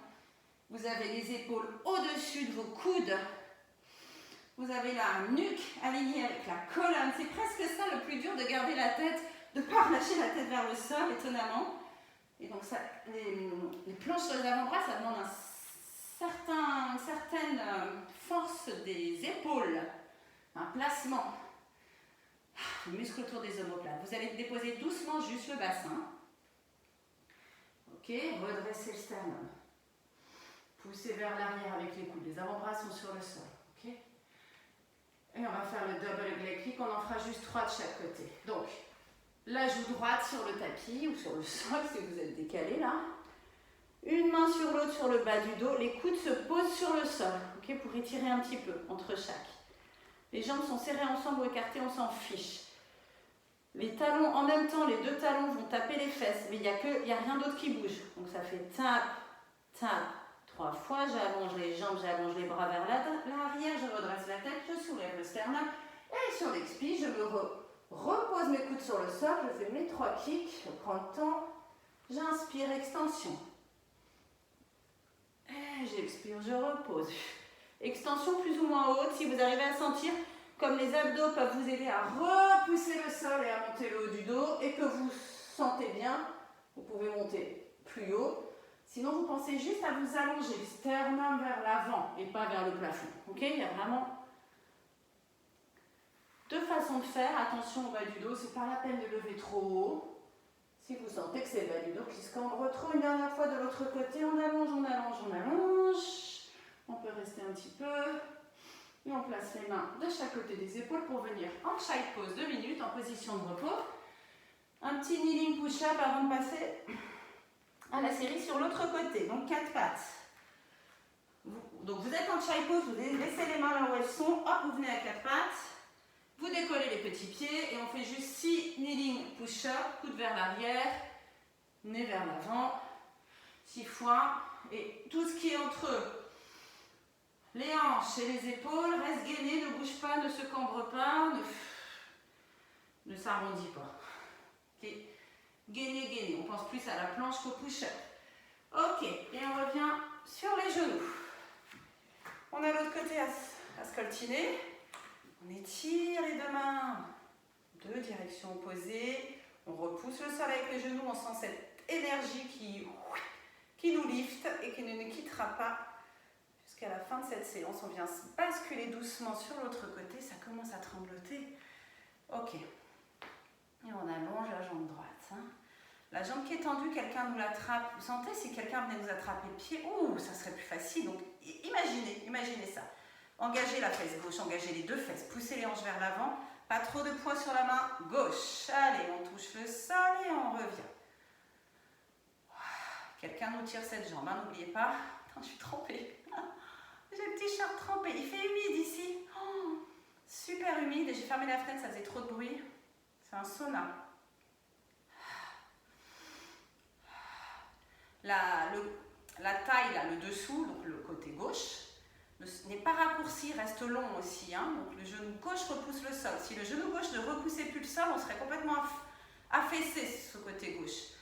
Vous avez les épaules au-dessus de vos coudes. Vous avez la nuque alignée avec la colonne. C'est presque ça le plus dur, de garder la tête, de ne pas relâcher la tête vers le sol, étonnamment. Et donc, ça, les planches sur les avant-bras, ça demande un certaines forces des épaules, un placement, le muscle autour des omoplates. Vous allez déposer doucement juste le bassin. Ok, redressez le sternum. Poussez vers l'arrière avec les coudes. Les avant-bras sont sur le sol. Ok. Et on va faire le double leg kick. On en fera juste 3 de chaque côté. Donc, la joue droite sur le tapis ou sur le sol si vous êtes décalé là. Une main sur l'autre sur le bas du dos. Les coudes se posent sur le sol, ok, pour étirer un petit peu entre chaque. Les jambes sont serrées ensemble ou écartées, on s'en fiche. Les talons, en même temps, les 2 talons vont taper les fesses, mais il n'y a rien d'autre qui bouge. Donc ça fait tap, tap, 3 fois. J'allonge les jambes, j'allonge les bras vers l'arrière, je redresse la tête, je soulève le sternum. Et sur l'expire, je me repose mes coudes sur le sol, je fais mes 3 kicks, je prends le temps, j'inspire, extension. Et j'expire, je repose. Extension plus ou moins haute, si vous arrivez à sentir comme les abdos peuvent vous aider à repousser le sol et à monter le haut du dos et que vous sentez bien, vous pouvez monter plus haut. Sinon, vous pensez juste à vous allonger, sternum vers l'avant et pas vers le plafond. Ok, il y a vraiment 2 façons de faire. Attention au bas du dos, c'est pas la peine de lever trop haut. Si vous sentez que c'est le bas du dos qui se cambre trop, une dernière fois de l'autre côté, on allonge, on allonge, on allonge. On peut rester un petit peu. Et on place les mains de chaque côté des épaules pour venir en child pose 2 minutes en position de repos. Un petit kneeling push-up avant de passer à la série sur l'autre côté. Donc 4 pattes. Donc vous êtes en child pose, vous laissez les mains là où elles sont. Hop, vous venez à 4 pattes. Vous décollez les petits pieds et on fait juste 6 kneeling push-up, coude vers l'arrière, nez vers l'avant, 6 fois. Et tout ce qui est entre les hanches et les épaules reste gainé, ne bouge pas, ne se cambre pas, ne s'arrondit pas. Okay. Gainé, gainé. On pense plus à la planche qu'au push-up. Ok, et on revient sur les genoux. On a l'autre côté à scoltiner. On étire les 2 mains, 2 directions opposées. On repousse le sol avec les genoux. On sent cette énergie qui nous lift et qui ne nous quittera pas jusqu'à la fin de cette séance. On vient basculer doucement sur l'autre côté. Ça commence à trembloter. Ok. Et on allonge la jambe droite. Hein. La jambe qui est tendue, quelqu'un nous l'attrape. Vous sentez si quelqu'un venait nous attraper le pied? Ouh, ça serait plus facile. Donc imaginez ça. Engagez la fesse gauche, engagez les 2 fesses, poussez les hanches vers l'avant, pas trop de poids sur la main gauche. Allez, on touche le sol et on revient. Quelqu'un nous tire cette jambe, hein, n'oubliez pas. Attends, je suis trempée. J'ai le t-shirt trempé, il fait humide ici. Oh, super humide et j'ai fermé la fenêtre, ça faisait trop de bruit. C'est un sauna. La taille, là, le dessous, donc le côté gauche, n'est pas raccourci, reste long aussi. Hein. Donc le genou gauche repousse le sol. Si le genou gauche ne repoussait plus le sol, on serait complètement affaissé sur ce côté gauche.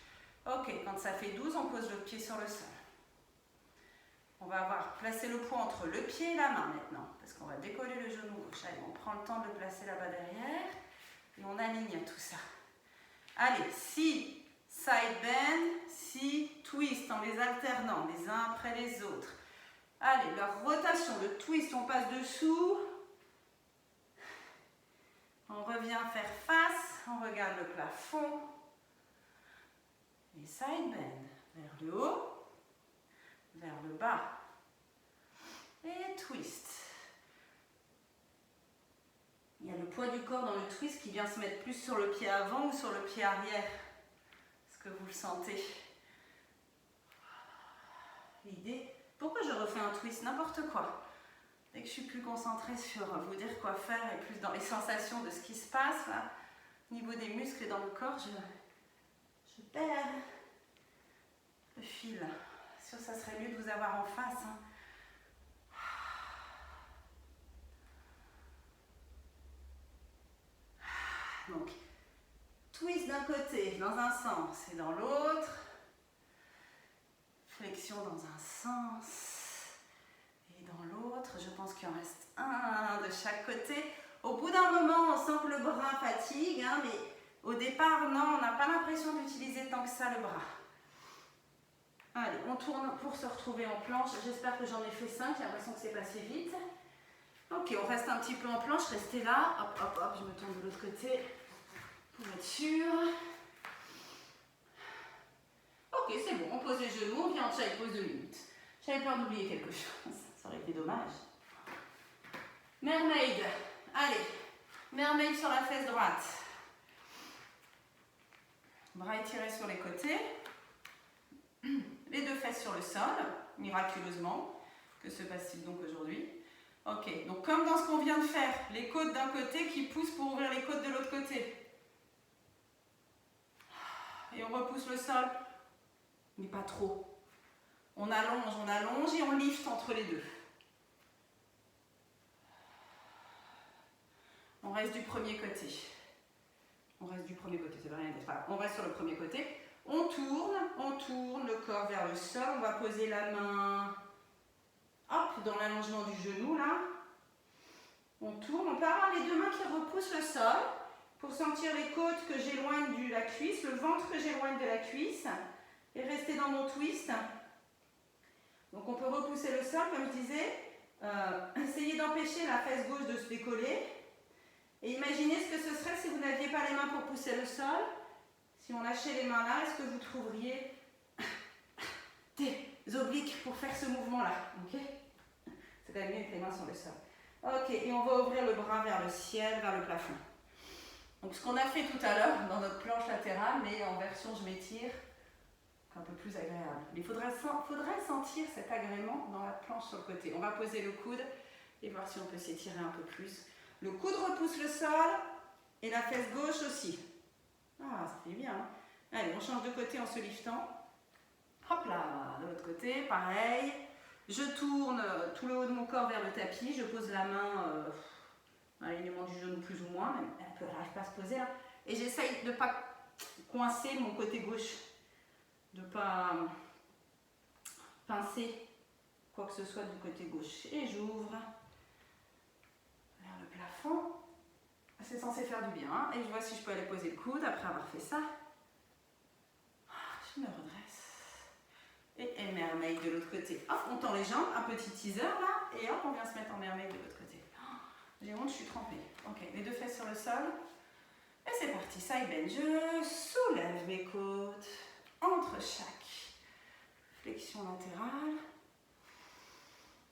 Ok, quand ça fait 12, on pose le pied sur le sol. On va avoir placé le poids entre le pied et la main maintenant, parce qu'on va décoller le genou gauche. Allez, on prend le temps de le placer là-bas derrière, et on aligne tout ça. Allez, 6 side bend, 6 twist en les alternant, les uns après les autres. Allez, la rotation, le twist, on passe dessous. On revient faire face, on regarde le plafond. Et side bend, vers le haut, vers le bas. Et twist. Il y a le poids du corps dans le twist qui vient se mettre plus sur le pied avant ou sur le pied arrière. Est-ce que vous le sentez? L'idée... Pourquoi je refais un twist? N'importe quoi. Dès que je suis plus concentrée sur vous dire quoi faire et plus dans les sensations de ce qui se passe, là, au niveau des muscles et dans le corps, je perds le fil. Sûr, ça serait mieux de vous avoir en face. Hein. Donc, twist d'un côté, dans un sens et dans l'autre. Flexion dans un sens et dans l'autre. Je pense qu'il en reste un de chaque côté. Au bout d'un moment, on sent que le bras fatigue, hein, mais au départ, non, on n'a pas l'impression d'utiliser tant que ça le bras. Allez, on tourne pour se retrouver en planche. J'espère que j'en ai fait 5, j'ai l'impression que c'est passé vite. Ok, on reste un petit peu en planche, restez là. Hop, hop, hop, je me tourne de l'autre côté pour être sûr. Ok, c'est bon, on pose les genoux, on vient en child pose 2 minutes. J'avais peur d'oublier quelque chose, ça aurait été dommage. Mermaid, allez, mermaid sur la fesse droite. Bras étirés sur les côtés. Les 2 fesses sur le sol, miraculeusement. Que se passe-t-il donc aujourd'hui? Ok, donc comme dans ce qu'on vient de faire, les côtes d'un côté qui poussent pour ouvrir les côtes de l'autre côté. Et on repousse le sol, mais pas trop. On allonge et on lift entre les deux. On reste du premier côté. On reste du premier côté, ça veut rien dire. Enfin, on reste sur le premier côté. On tourne le corps vers le sol. On va poser la main, hop, dans l'allongement du genou, là. On tourne. On peut avoir les 2 mains qui repoussent le sol pour sentir les côtes que j'éloigne de la cuisse, le ventre que j'éloigne de la cuisse et rester dans mon twist. Donc on peut repousser le sol, comme je disais. Essayez d'empêcher la fesse gauche de se décoller. Et imaginez ce que ce serait si vous n'aviez pas les mains pour pousser le sol. Si on lâchait les mains là, est-ce que vous trouveriez des obliques pour faire ce mouvement-là? Ok? C'est quand même mieux avec les mains sur le sol. Ok, et on va ouvrir le bras vers le ciel, vers le plafond. Donc ce qu'on a fait tout à l'heure dans notre planche latérale, mais en version je m'étire, un peu plus agréable. Il faudrait sentir cet agrément dans la planche sur le côté. On va poser le coude et voir si on peut s'étirer un peu plus. Le coude repousse le sol et la fesse gauche aussi. Ah, ça fait bien. Hein? Allez, on change de côté en se liftant. Hop là, de l'autre côté, pareil. Je tourne tout le haut de mon corps vers le tapis. Je pose la main à l'élément du genou plus ou moins. Même, elle n'arrive pas à se poser là. Et j'essaye de ne pas coincer mon côté gauche. De ne pas pincer quoi que ce soit du côté gauche. Et j'ouvre vers le plafond. C'est censé faire du bien. Hein. Et je vois si je peux aller poser le coude après avoir fait ça. Je me redresse. Et mermaid de l'autre côté. Hop, on tend les jambes, un petit teaser là. Et hop, on vient se mettre en mermaid de l'autre côté. J'ai honte, je suis trempée. Ok, les 2 fesses sur le sol. Et c'est parti, side bend. Je soulève mes côtes entre chaque flexion latérale.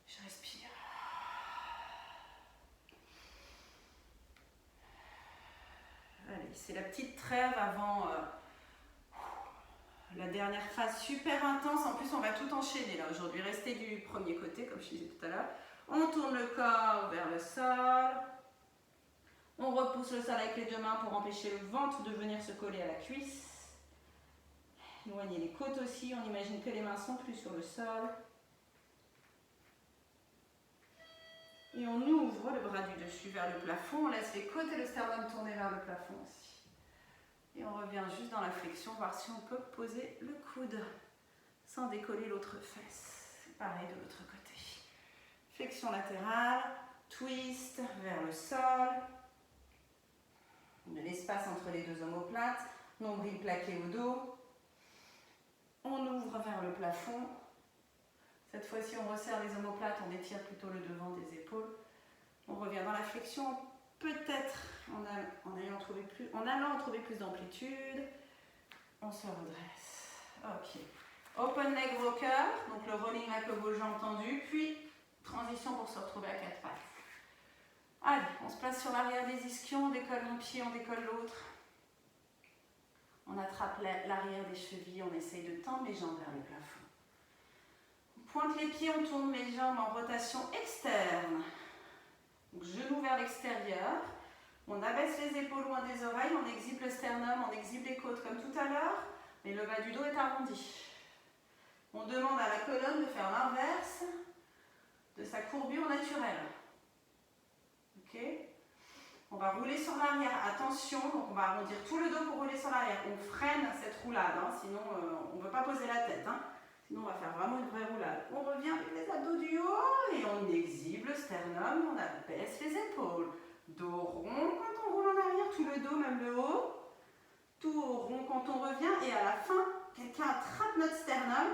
Je respire. Allez, c'est la petite trêve avant la dernière phase super intense. En plus, on va tout enchaîner là aujourd'hui. Restez du premier côté, comme je disais tout à l'heure. On tourne le corps vers le sol. On repousse le sol avec les 2 mains pour empêcher le ventre de venir se coller à la cuisse. Éloignez les côtes aussi. On imagine que les mains sont plus sur le sol. Et on ouvre le bras du dessus vers le plafond. On laisse les côtes et le sternum tourner vers le plafond aussi. Et on revient juste dans la flexion, voir si on peut poser le coude sans décoller l'autre fesse. Pareil de l'autre côté. Flexion latérale, twist vers le sol. De l'espace entre les 2 omoplates. Nombril plaqué au dos. On ouvre vers le plafond. Cette fois-ci, on resserre les omoplates, on étire plutôt le devant des épaules. On revient dans la flexion, peut-être en allant trouver plus d'amplitude. On se redresse. Ok. Open leg rocker, donc le rolling avec le beau jambes tendues, puis transition pour se retrouver à 4 pattes. Allez, on se place sur l'arrière des ischions, on décolle un pied, on décolle l'autre. On attrape l'arrière des chevilles, on essaye de tendre les jambes vers le plafond. On pointe les pieds, on tourne mes jambes en rotation externe. Donc, genoux vers l'extérieur. On abaisse les épaules loin des oreilles, on exhibe le sternum, on exhibe les côtes comme tout à l'heure, mais le bas du dos est arrondi. On demande à la colonne de faire l'inverse de sa courbure naturelle. Ok ? On va rouler sur l'arrière, attention, donc on va arrondir tout le dos pour rouler sur l'arrière. On freine cette roulade, hein, sinon on ne veut pas poser la tête. Hein. Sinon on va faire vraiment une vraie roulade. On revient avec les abdos du haut et on exhibe le sternum, on abaisse les épaules. Dos rond quand on roule en arrière, tout le dos, même le haut. Tout rond quand on revient et à la fin, quelqu'un attrape notre sternum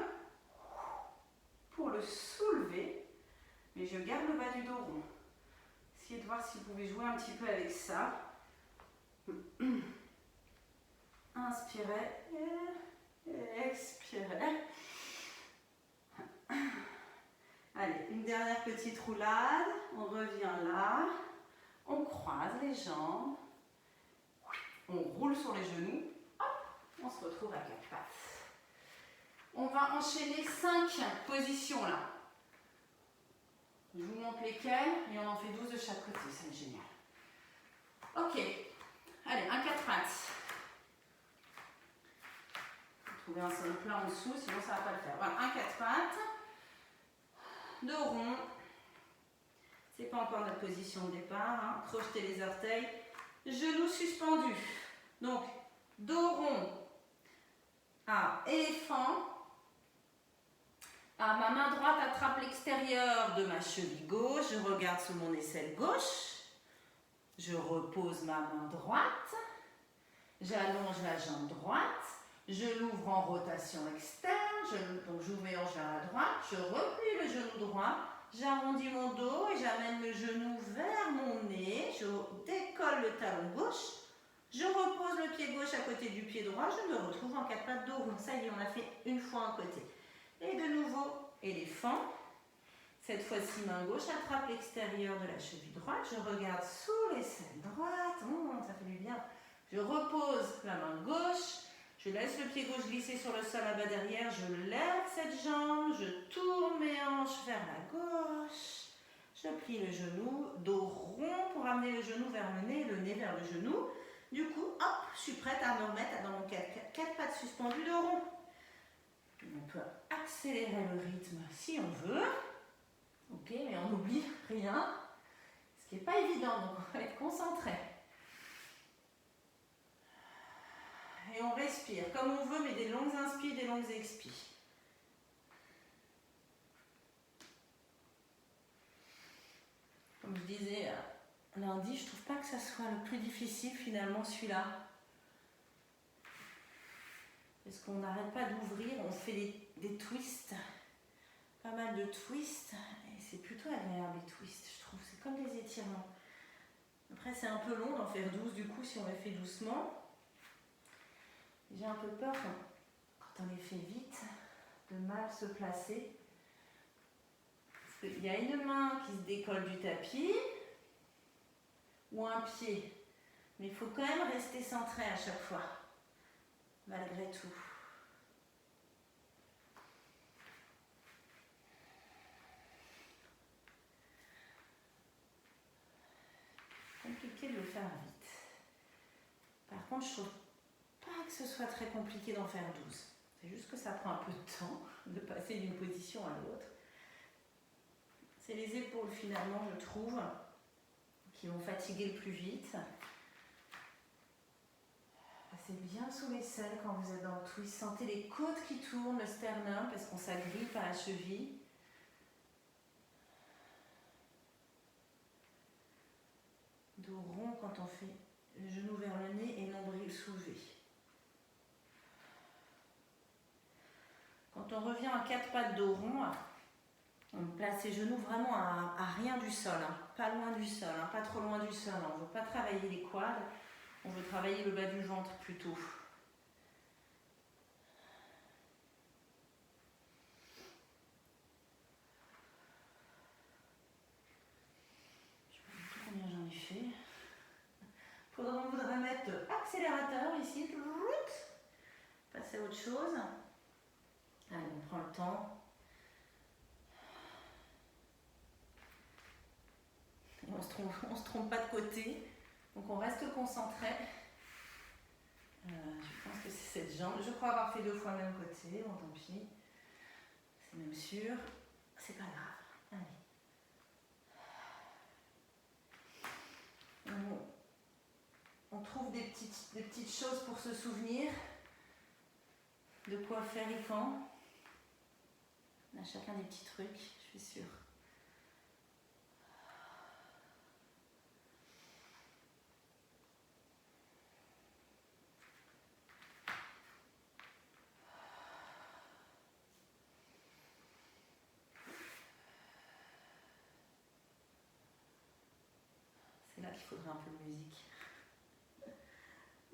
je garde le bas du dos rond. Essayez de voir si vous pouvez jouer un petit peu avec ça. Inspirez et expirez. Allez, une dernière petite roulade. On revient là. On croise les jambes. On roule sur les genoux. Hop, on se retrouve à quatre pattes. On va enchaîner 5 positions là. Je vous montre lesquelles et on en fait 12 de chaque côté. C'est génial. Ok. Allez, un 4 pattes. Trouver un sol plat en dessous, sinon ça ne va pas le faire. Voilà, un 4 pattes. Dos rond. C'est pas encore notre position de départ. Hein. Crochetez les orteils. Genoux suspendus. Donc, dos rond à éléphant. Ma main droite attrape l'extérieur de ma cheville gauche. Je regarde sous mon aisselle gauche. Je repose ma main droite. J'allonge la jambe droite. Je l'ouvre en rotation externe. Donc, j'ouvre mes hanches vers la droite. Je replie le genou droit. J'arrondis mon dos et j'amène le genou vers mon nez. Je décolle le talon gauche. Je repose le pied gauche à côté du pied droit. Je me retrouve en 4 pattes dos rond. Ça y est, on a fait une fois un côté. Et de nouveau, éléphant. Cette fois-ci, main gauche attrape l'extérieur de la cheville droite. Je regarde sous l'aisselle droite. Ça fait du bien. Je repose la main gauche. Je laisse le pied gauche glisser sur le sol à bas derrière. Je lève cette jambe. Je tourne mes hanches vers la gauche. Je plie le genou. Dos rond pour amener le genou vers le nez vers le genou. Du coup, hop, je suis prête à me remettre dans mon 4 pattes suspendues de rond. On peut accélérer le rythme si on veut. Ok, mais on n'oublie rien. Ce qui n'est pas évident, donc on va être concentré. Et on respire comme on veut, mais des longues inspires, des longues expires. Comme je disais lundi, je ne trouve pas que ça soit le plus difficile finalement celui-là. Parce qu'on n'arrête pas d'ouvrir, on fait des twists, pas mal de twists, et c'est plutôt agréable les twists, je trouve, c'est comme des étirements. Après c'est un peu long d'en faire 12 du coup si on les fait doucement. J'ai un peu peur quand on les fait vite de mal se placer. Parce qu'il y a une main qui se décolle du tapis ou un pied, mais il faut quand même rester centré à chaque fois. Malgré tout. Compliqué de le faire vite. Par contre, je trouve pas que ce soit très compliqué d'en faire 12. C'est juste que ça prend un peu de temps de passer d'une position à l'autre. C'est les épaules finalement, je trouve, qui vont fatiguer le plus vite. Passez bien sous l'aisselle quand vous êtes dans le twist. Sentez les côtes qui tournent, le sternum, parce qu'on s'agrippe à la cheville. Dos rond quand on fait le genou vers le nez et nombril soulevé. Quand on revient à 4 pattes dos rond, on place ses genoux vraiment à rien du sol, hein. Pas loin du sol, hein. Pas trop loin du sol. On ne veut pas travailler les quads, on veut travailler le bas du ventre plutôt. Je ne sais pas du tout combien j'en ai fait. On voudrait mettre accélérateur ici, passer à autre chose. Allez, on prend le temps. Et on se trompe pas de côté. Donc on reste concentré. Je pense que c'est cette jambe. Je crois avoir fait 2 fois le même côté. Bon, tant pis. C'est même sûr. C'est pas grave. Allez. On trouve des petites choses pour se souvenir de quoi faire et quand. On a chacun des petits trucs, je suis sûre. faudrait un peu de musique.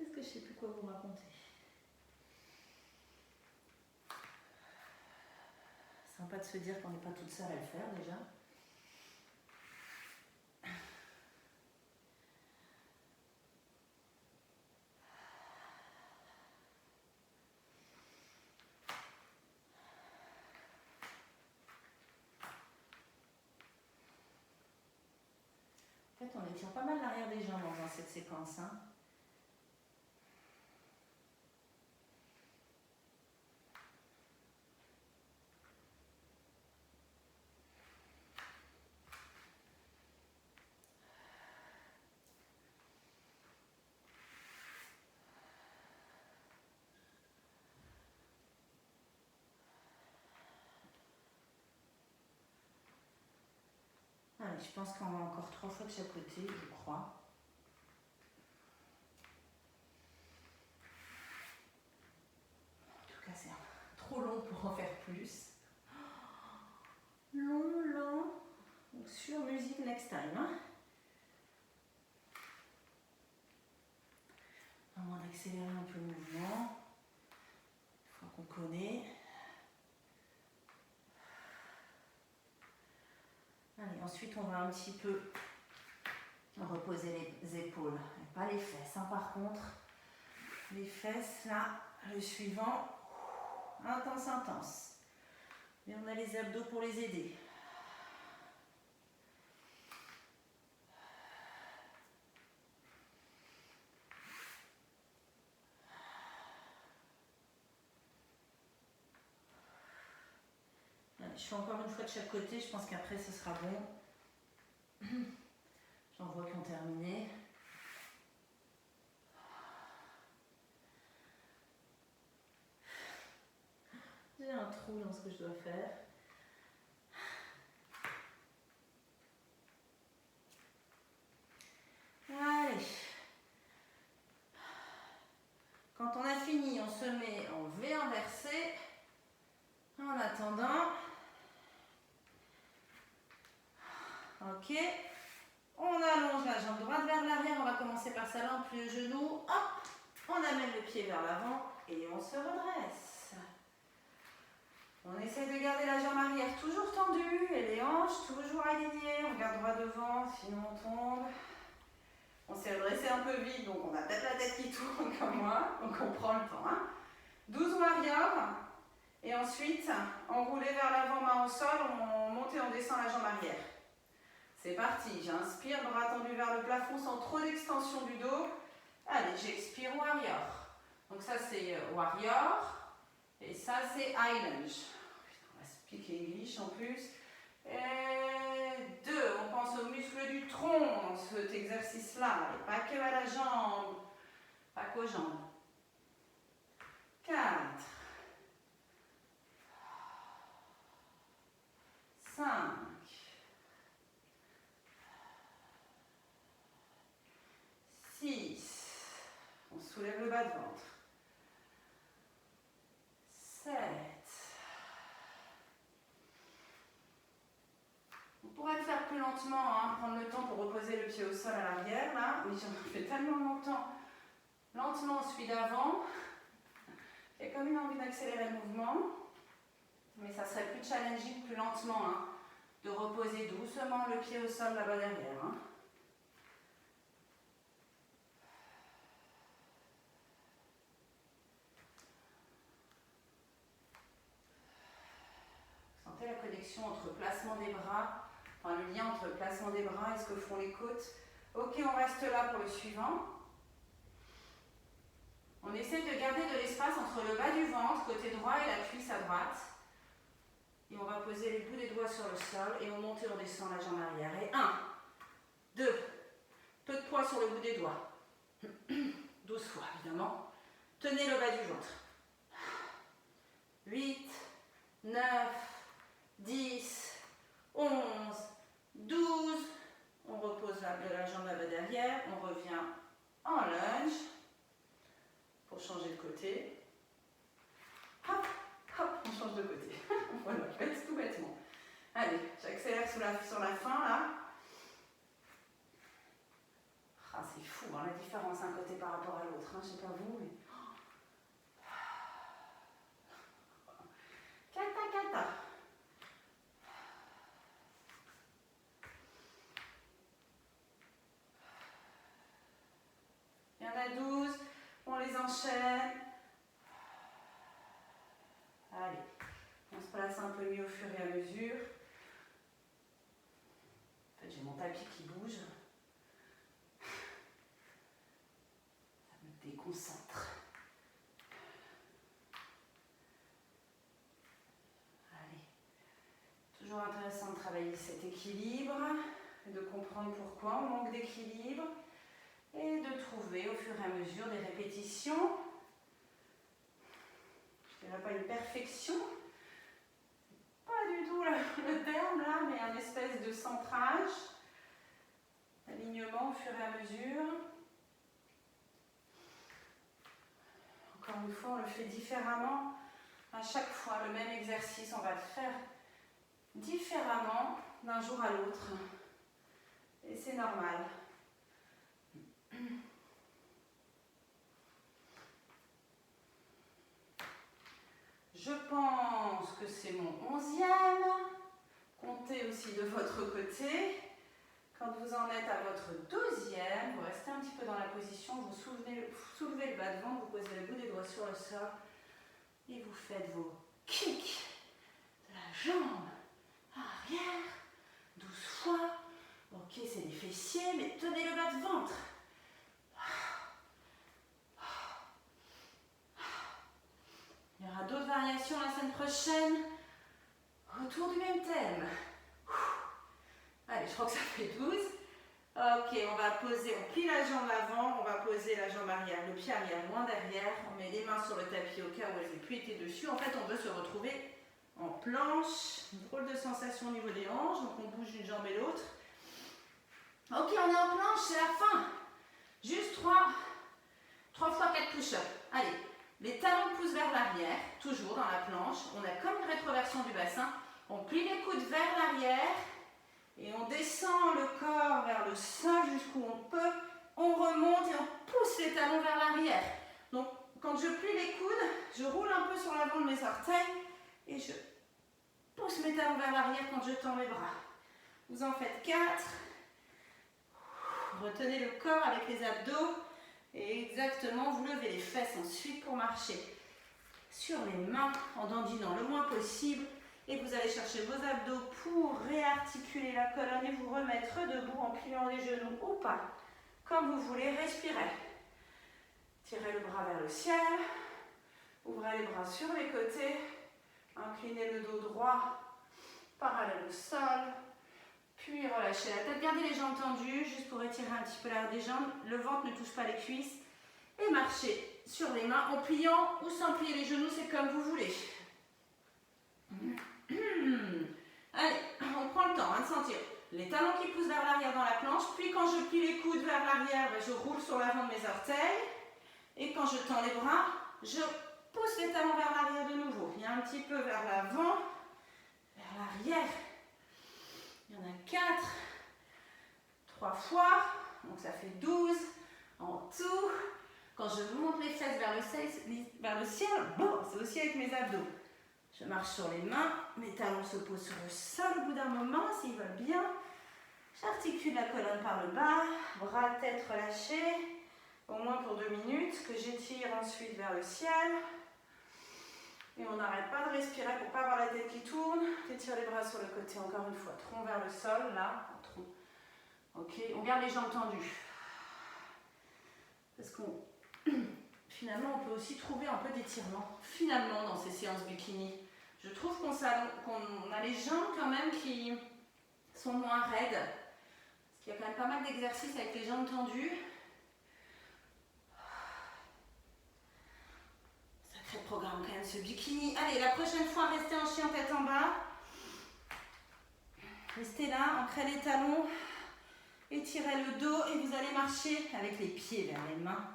Est-ce que je sais plus quoi vous raconter? Sympa de se dire qu'on n'est pas toute seule à le faire déjà. En fait, on étire pas mal l'arrière des jambes dans cette séquence. Hein. Allez, je pense qu'on va encore 3 fois de chaque côté, je crois. En tout cas, c'est trop long pour en faire plus. Long. Donc, sur musique next time. Hein. À moins d'accélérer un peu le mouvement. Une fois qu'on connaît. Allez, ensuite, on va un petit peu reposer les épaules. Pas les fesses, hein, par contre. Les fesses, là, le suivant, intense. Mais on a les abdos pour les aider. Allez, je fais encore une fois de chaque côté, je pense qu'après ce sera bon. J'en vois qui ont terminé. J'ai un trou dans ce que je dois faire. Allez. Quand on a fini, on se met en V inversé. En attendant. Ok. On allonge la jambe droite vers l'arrière. On va commencer par ça là, on plie le genou. Hop. On amène le pied vers l'avant et on se redresse. On essaie de garder la jambe arrière toujours tendue et les hanches toujours alignées. On regarde droit devant, sinon on tombe. On s'est redressé un peu vite, donc on a peut-être la tête qui tourne comme moi. Donc on prend le temps. Hein. 12 warriors. Et ensuite, enroulé vers l'avant, main au sol, on monte et on descend la jambe arrière. C'est parti. J'inspire, bras tendus vers le plafond sans trop d'extension du dos. Allez, j'expire, warrior. Donc ça c'est warrior. Et ça c'est high lunge. On va speak English en plus. Et 2, on pense aux muscles du tronc dans cet exercice-là. Et pas que à la jambe, pas qu'aux jambes. 4, 5, 6, on soulève le bas de ventre. 7. On pourrait le faire plus lentement, hein, prendre le temps pour reposer le pied au sol à l'arrière, là. Oui, j'en fais tellement longtemps. Lentement, celui d'avant. J'ai comme une envie d'accélérer le mouvement. Mais ça serait plus challenging, plus lentement, hein, de reposer doucement le pied au sol là-bas derrière. Hein. Sentez la connexion entre placement des bras, enfin le lien entre le placement des bras et ce que font les côtes. Ok, on reste là pour le suivant. On essaie de garder de l'espace entre le bas du ventre, côté droit, et la cuisse à droite. Et on va poser les bouts des doigts sur le sol et on monte et on descend la jambe arrière. Et 1, 2, peu de poids sur le bout des doigts. 12 fois évidemment. Tenez le bas du ventre. 8, 9, 10, 11, 12. On repose la jambe là-bas derrière. On revient en lunge pour changer de côté. Hop, hop, on change de côté. Voilà, faites tout bêtement. Allez, j'accélère sur la fin là. hein, la différence d'un côté par rapport à l'autre. Hein, je ne sais pas vous, mais... Kata, kata. Il y en a 12, on les enchaîne. Allez, on se place un peu mieux au fur et à mesure. En fait, j'ai mon tapis qui bouge. Ça me déconcentre. Allez. Toujours intéressant de travailler cet équilibre, de comprendre pourquoi on manque d'équilibre et de trouver au fur et à mesure des répétitions. Je ne dirais pas une perfection, pas du tout le terme là, mais un espèce de centrage, alignement au fur et à mesure. Encore une fois, on le fait différemment. À chaque fois, le même exercice, on va le faire différemment d'un jour à l'autre. Et c'est normal. Je pense que c'est mon 11e. Comptez aussi de votre côté. Quand vous en êtes à votre 2e, vous restez un petit peu dans la position, vous soulevez le bas de ventre, vous posez le bout des doigts sur le sol et vous faites vos kicks de la jambe arrière, 12 fois. Ok, c'est les fessiers, mais tenez le bas de ventre. Il y aura d'autres variations la semaine prochaine autour du même thème. Allez, je crois que ça fait 12. Ok, on va poser, on plie la jambe avant, on va poser la jambe arrière, le pied arrière loin derrière. On met les mains sur le tapis au cas où elles n'aient plus été dessus. En fait, on veut se retrouver en planche. Une drôle de sensation au niveau des hanches, donc on bouge d'une jambe et l'autre. Ok, on est en planche, c'est la fin. Juste 3 fois 4 push-ups. Allez, les talons poussent vers l'arrière, toujours dans la planche. On a comme une rétroversion du bassin. On plie les coudes vers l'arrière et on descend le corps vers le sol jusqu'où on peut. On remonte et on pousse les talons vers l'arrière. Donc, quand je plie les coudes, je roule un peu sur l'avant de mes orteils et je pousse mes talons vers l'arrière quand je tends les bras. Vous en faites 4. Retenez le corps avec les abdos et exactement, vous levez les fesses ensuite pour marcher sur les mains en dandinant le moins possible et vous allez chercher vos abdos pour réarticuler la colonne et vous remettre debout en pliant les genoux ou pas, comme vous voulez. Respirez. Tirez le bras vers le ciel, ouvrez les bras sur les côtés, inclinez le dos droit, parallèle au sol. Puis relâchez la tête, gardez les jambes tendues, juste pour étirer un petit peu l'arrière des jambes. Le ventre ne touche pas les cuisses. Et marchez sur les mains en pliant ou sans plier les genoux, c'est comme vous voulez. Allez, on prend le temps de sentir les talons qui poussent vers l'arrière dans la planche. Puis quand je plie les coudes vers l'arrière, je roule sur l'avant de mes orteils. Et quand je tends les bras, je pousse les talons vers l'arrière de nouveau. Il y a un petit peu vers l'avant, vers l'arrière. Il y en a 4, 3 fois, donc ça fait 12 en tout. Quand je monte les fesses vers le ciel, bon, c'est aussi avec mes abdos. Je marche sur les mains, mes talons se posent sur le sol au bout d'un moment, s'ils veulent bien. J'articule la colonne par le bas, bras, tête relâchés, au moins pour 2 minutes, que j'étire ensuite vers le ciel. Et on n'arrête pas de respirer pour ne pas avoir la tête qui tourne. Étire les bras sur le côté encore une fois. Tronc vers le sol, là. Tronc. Ok, on garde les jambes tendues. Parce qu'on finalement, on peut aussi trouver un peu d'étirement. Finalement, dans ces séances bikini. Je trouve qu'on a les jambes quand même qui sont moins raides. Parce qu'il y a quand même pas mal d'exercices avec les jambes tendues. Sacré programme quand même ce bikini. Allez, la prochaine fois, restez en chien tête en bas. Restez là, ancrez les talons. Étirez le dos et vous allez marcher avec les pieds vers les mains.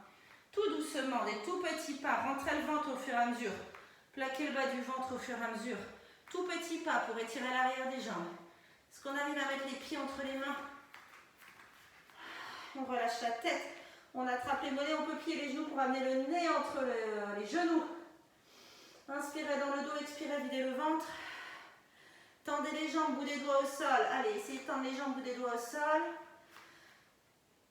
Tout doucement, des tout petits pas. Rentrez le ventre au fur et à mesure. Plaquez le bas du ventre au fur et à mesure. Tout petit pas pour étirer l'arrière des jambes. Est-ce qu'on arrive à mettre les pieds entre les mains? On relâche la tête. On attrape les mollets, on peut plier les genoux pour amener le nez entre les genoux. Inspirez dans le dos, expirez, videz le ventre. Tendez les jambes, bout des doigts au sol. Allez, essayez de tendre les jambes, bout des doigts au sol.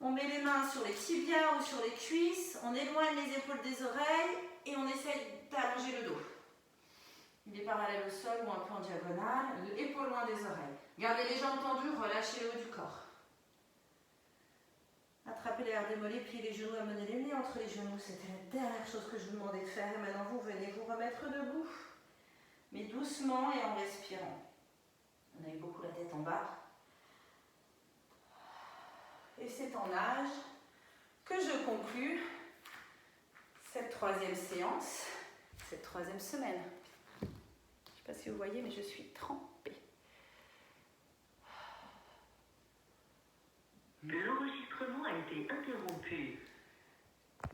On met les mains sur les tibias ou sur les cuisses. On éloigne les épaules des oreilles et on essaie d'allonger le dos. Il est parallèle au sol ou un peu en diagonale. Épaules loin des oreilles. Gardez les jambes tendues, relâchez le haut du corps. Attrapez l'air des mollets, pliez les genoux, amenez les nez entre les genoux. C'était la dernière chose que je vous demandais de faire. Et maintenant, vous venez vous remettre debout. Mais doucement et en respirant. On a eu beaucoup la tête en bas. Et c'est en nage que je conclus cette troisième séance, cette troisième semaine. Je ne sais pas si vous voyez, mais je suis trempée. L'enregistrement a été interrompu.